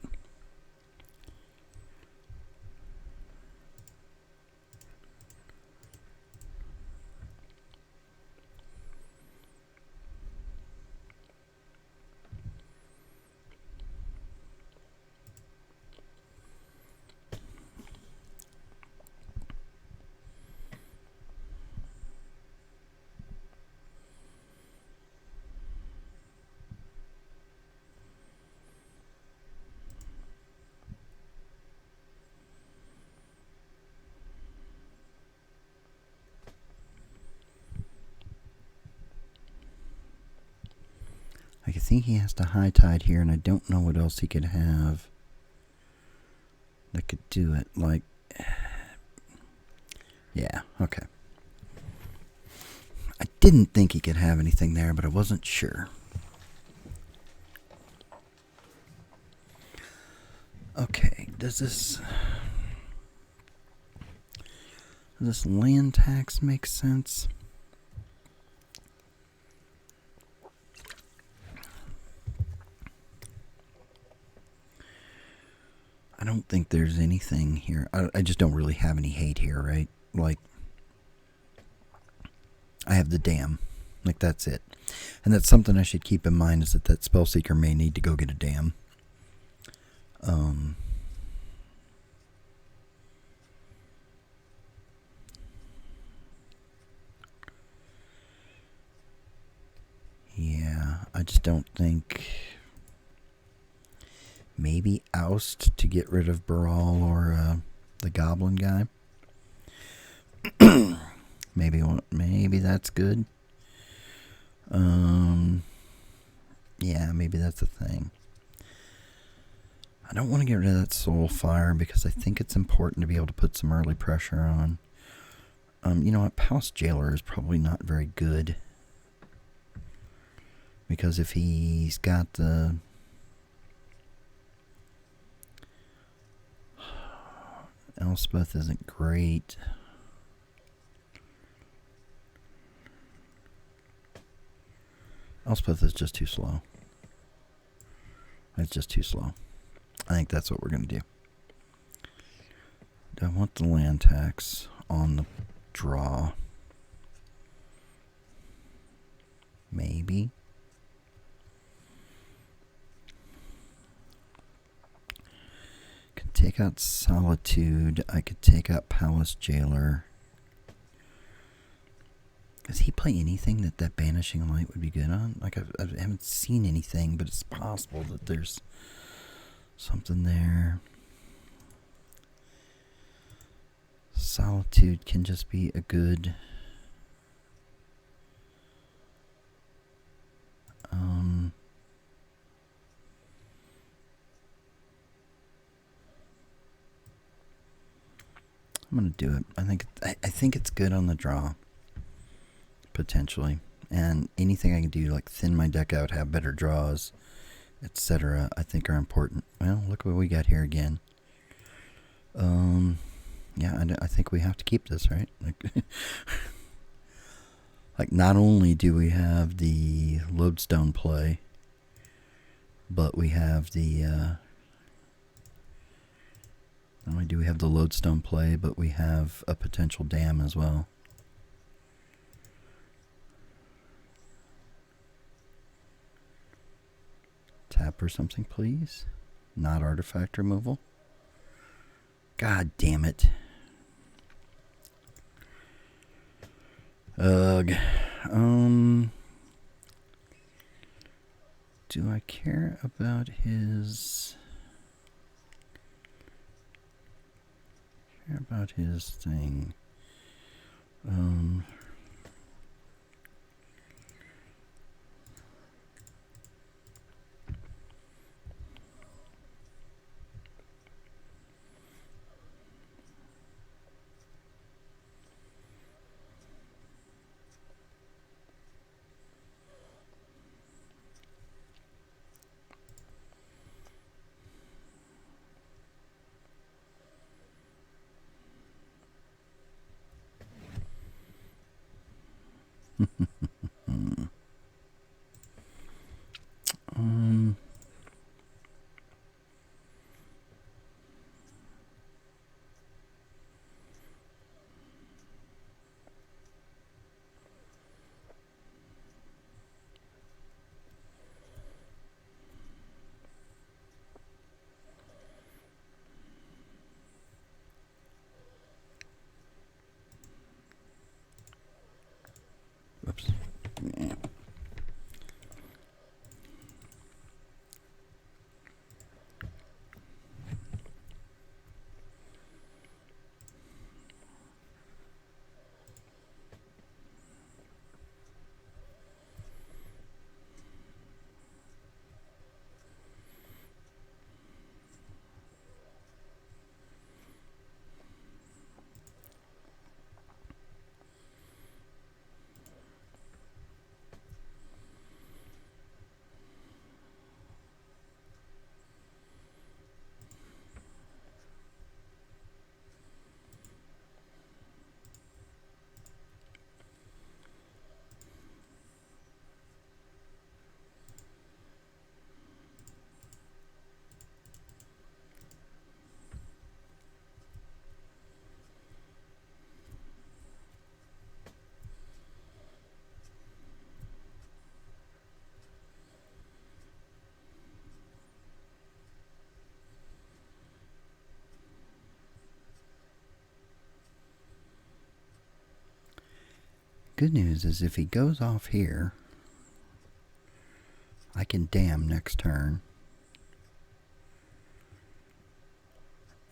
I think he has to high tide here, and I don't know what else he could have that could do it. Like, yeah, okay. I didn't think he could have anything there, but I wasn't sure. Okay, does this land tax make sense? I don't think there's anything here. I just don't really have any hate here, right? Like, I have the dam. Like, that's it. And that's something I should keep in mind, is that Spellseeker may need to go get a dam. Yeah, I just don't think... Maybe Oust to get rid of Baral or the Goblin guy. Maybe that's good. Yeah, maybe that's the thing. I don't want to get rid of that Soul Fire because I think it's important to be able to put some early pressure on. You know what? Palace Jailer is probably not very good. Because if he's got the... Elspeth isn't great. Elspeth is just too slow. It's just too slow. I think that's what we're going to do. Do I want the land tax on the draw? Maybe. Could take out Solitude. I could take out Palace Jailer. Does he play anything that Banishing Light would be good on? Like, I haven't seen anything, but it's possible that there's something there. Solitude can just be a good... I'm going to do it. I think it's good on the draw. Potentially. And anything I can do, like thin my deck out, have better draws, etc., I think are important. Well, look what we got here again. Yeah, I think we have to keep this, right? Like, not only do we have the Lodestone play, but we have the... not only do we have the Lodestone play, but we have a potential dam as well. Tap or something, please. Not artifact removal. God damn it. Ugh. Do I care about his... Care about his thing? Whoops. Yeah. Good news is if he goes off here, I can dam next turn.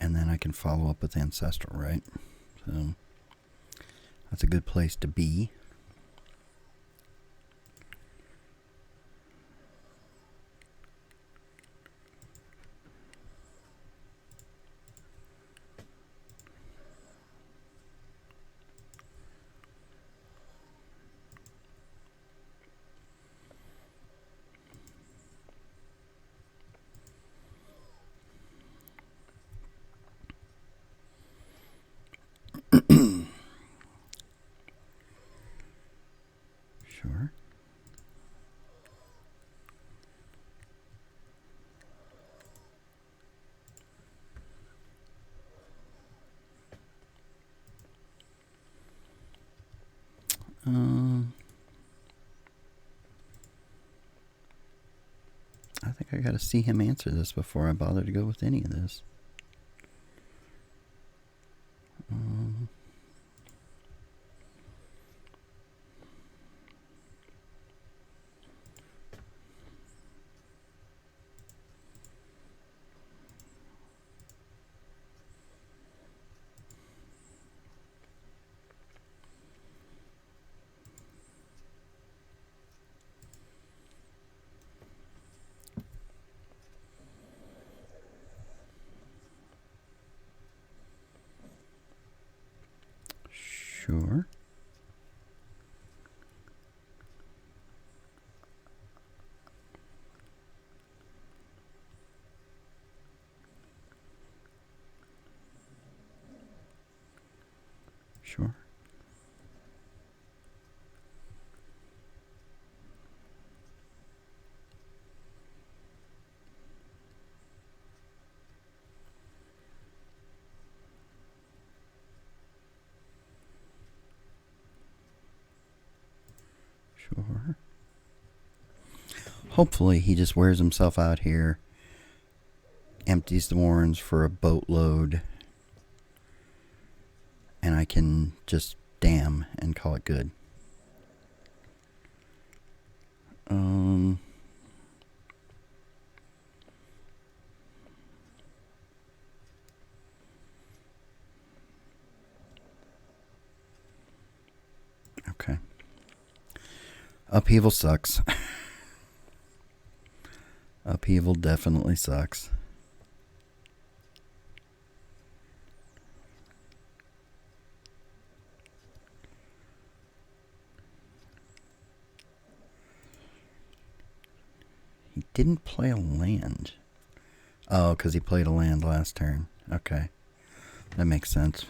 And then I can follow up with Ancestral, right? So that's a good place to be. I gotta see him answer this before I bother to go with any of this. Sure. Sure. Sure. Hopefully he just wears himself out here, empties the warrens for a boatload, and I can just damn and call it good. Okay. Upheaval sucks. Upheaval definitely sucks. He didn't play a land. Oh, because he played a land last turn. Okay. That makes sense.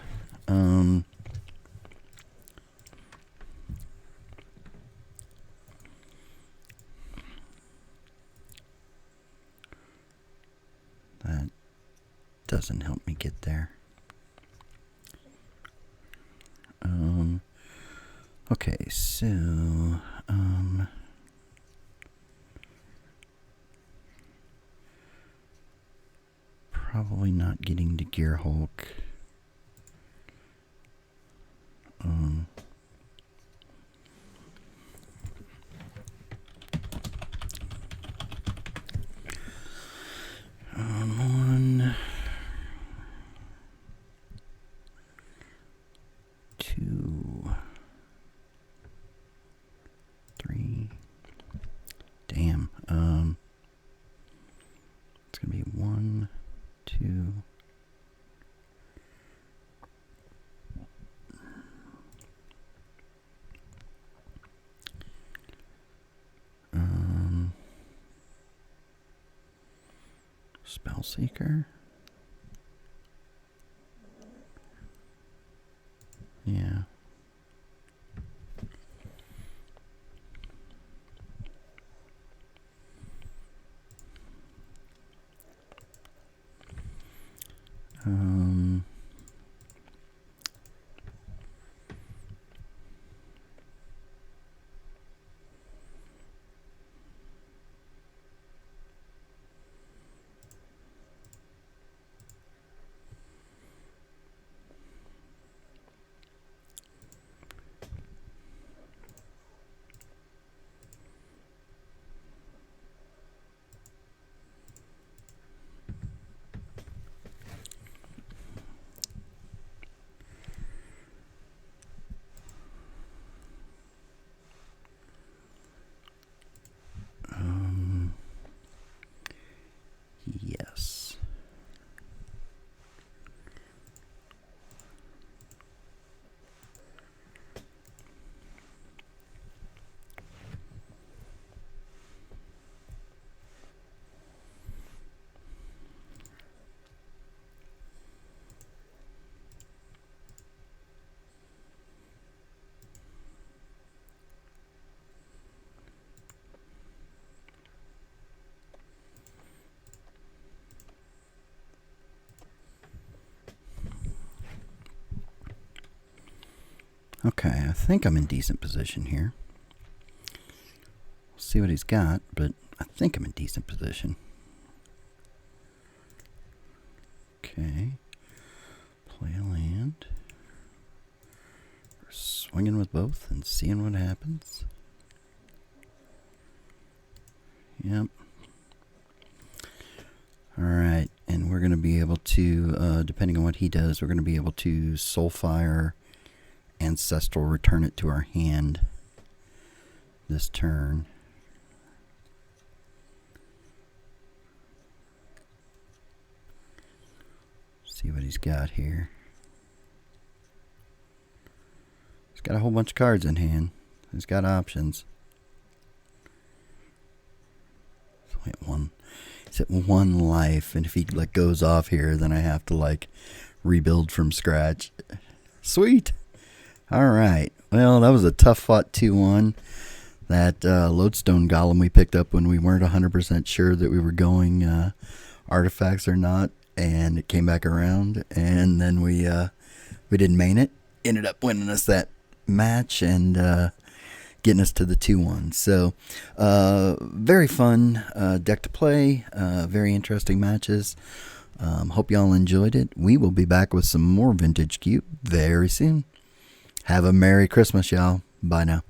That doesn't help me get there. Okay, so probably not getting to Gear Hulk. One, two, three. Damn. It's gonna be 1, 2. Spellseeker. Yeah. Yes. Okay, I think I'm in decent position here. We'll see what he's got, but I think I'm in decent position. Okay. Play a land. We're swinging with both and seeing what happens. Yep. Alright, and we're going to be able to, depending on what he does, we're going to be able to Soulfire Ancestral, return it to our hand this turn. See what he's got here. He's got a whole bunch of cards in hand. He's got options. Wait, he's at 1 life, and if he like goes off here, then I have to like rebuild from scratch. Sweet. All right. Well, that was a tough fought 2-1. That lodestone golem we picked up when we weren't 100% sure that we were going artifacts or not, and it came back around, and then we didn't main it. Ended up winning us that match and getting us to the 2-1. So very fun deck to play. Very interesting matches. Hope y'all enjoyed it. We will be back with some more Vintage Cube very soon. Have a Merry Christmas, y'all. Bye now.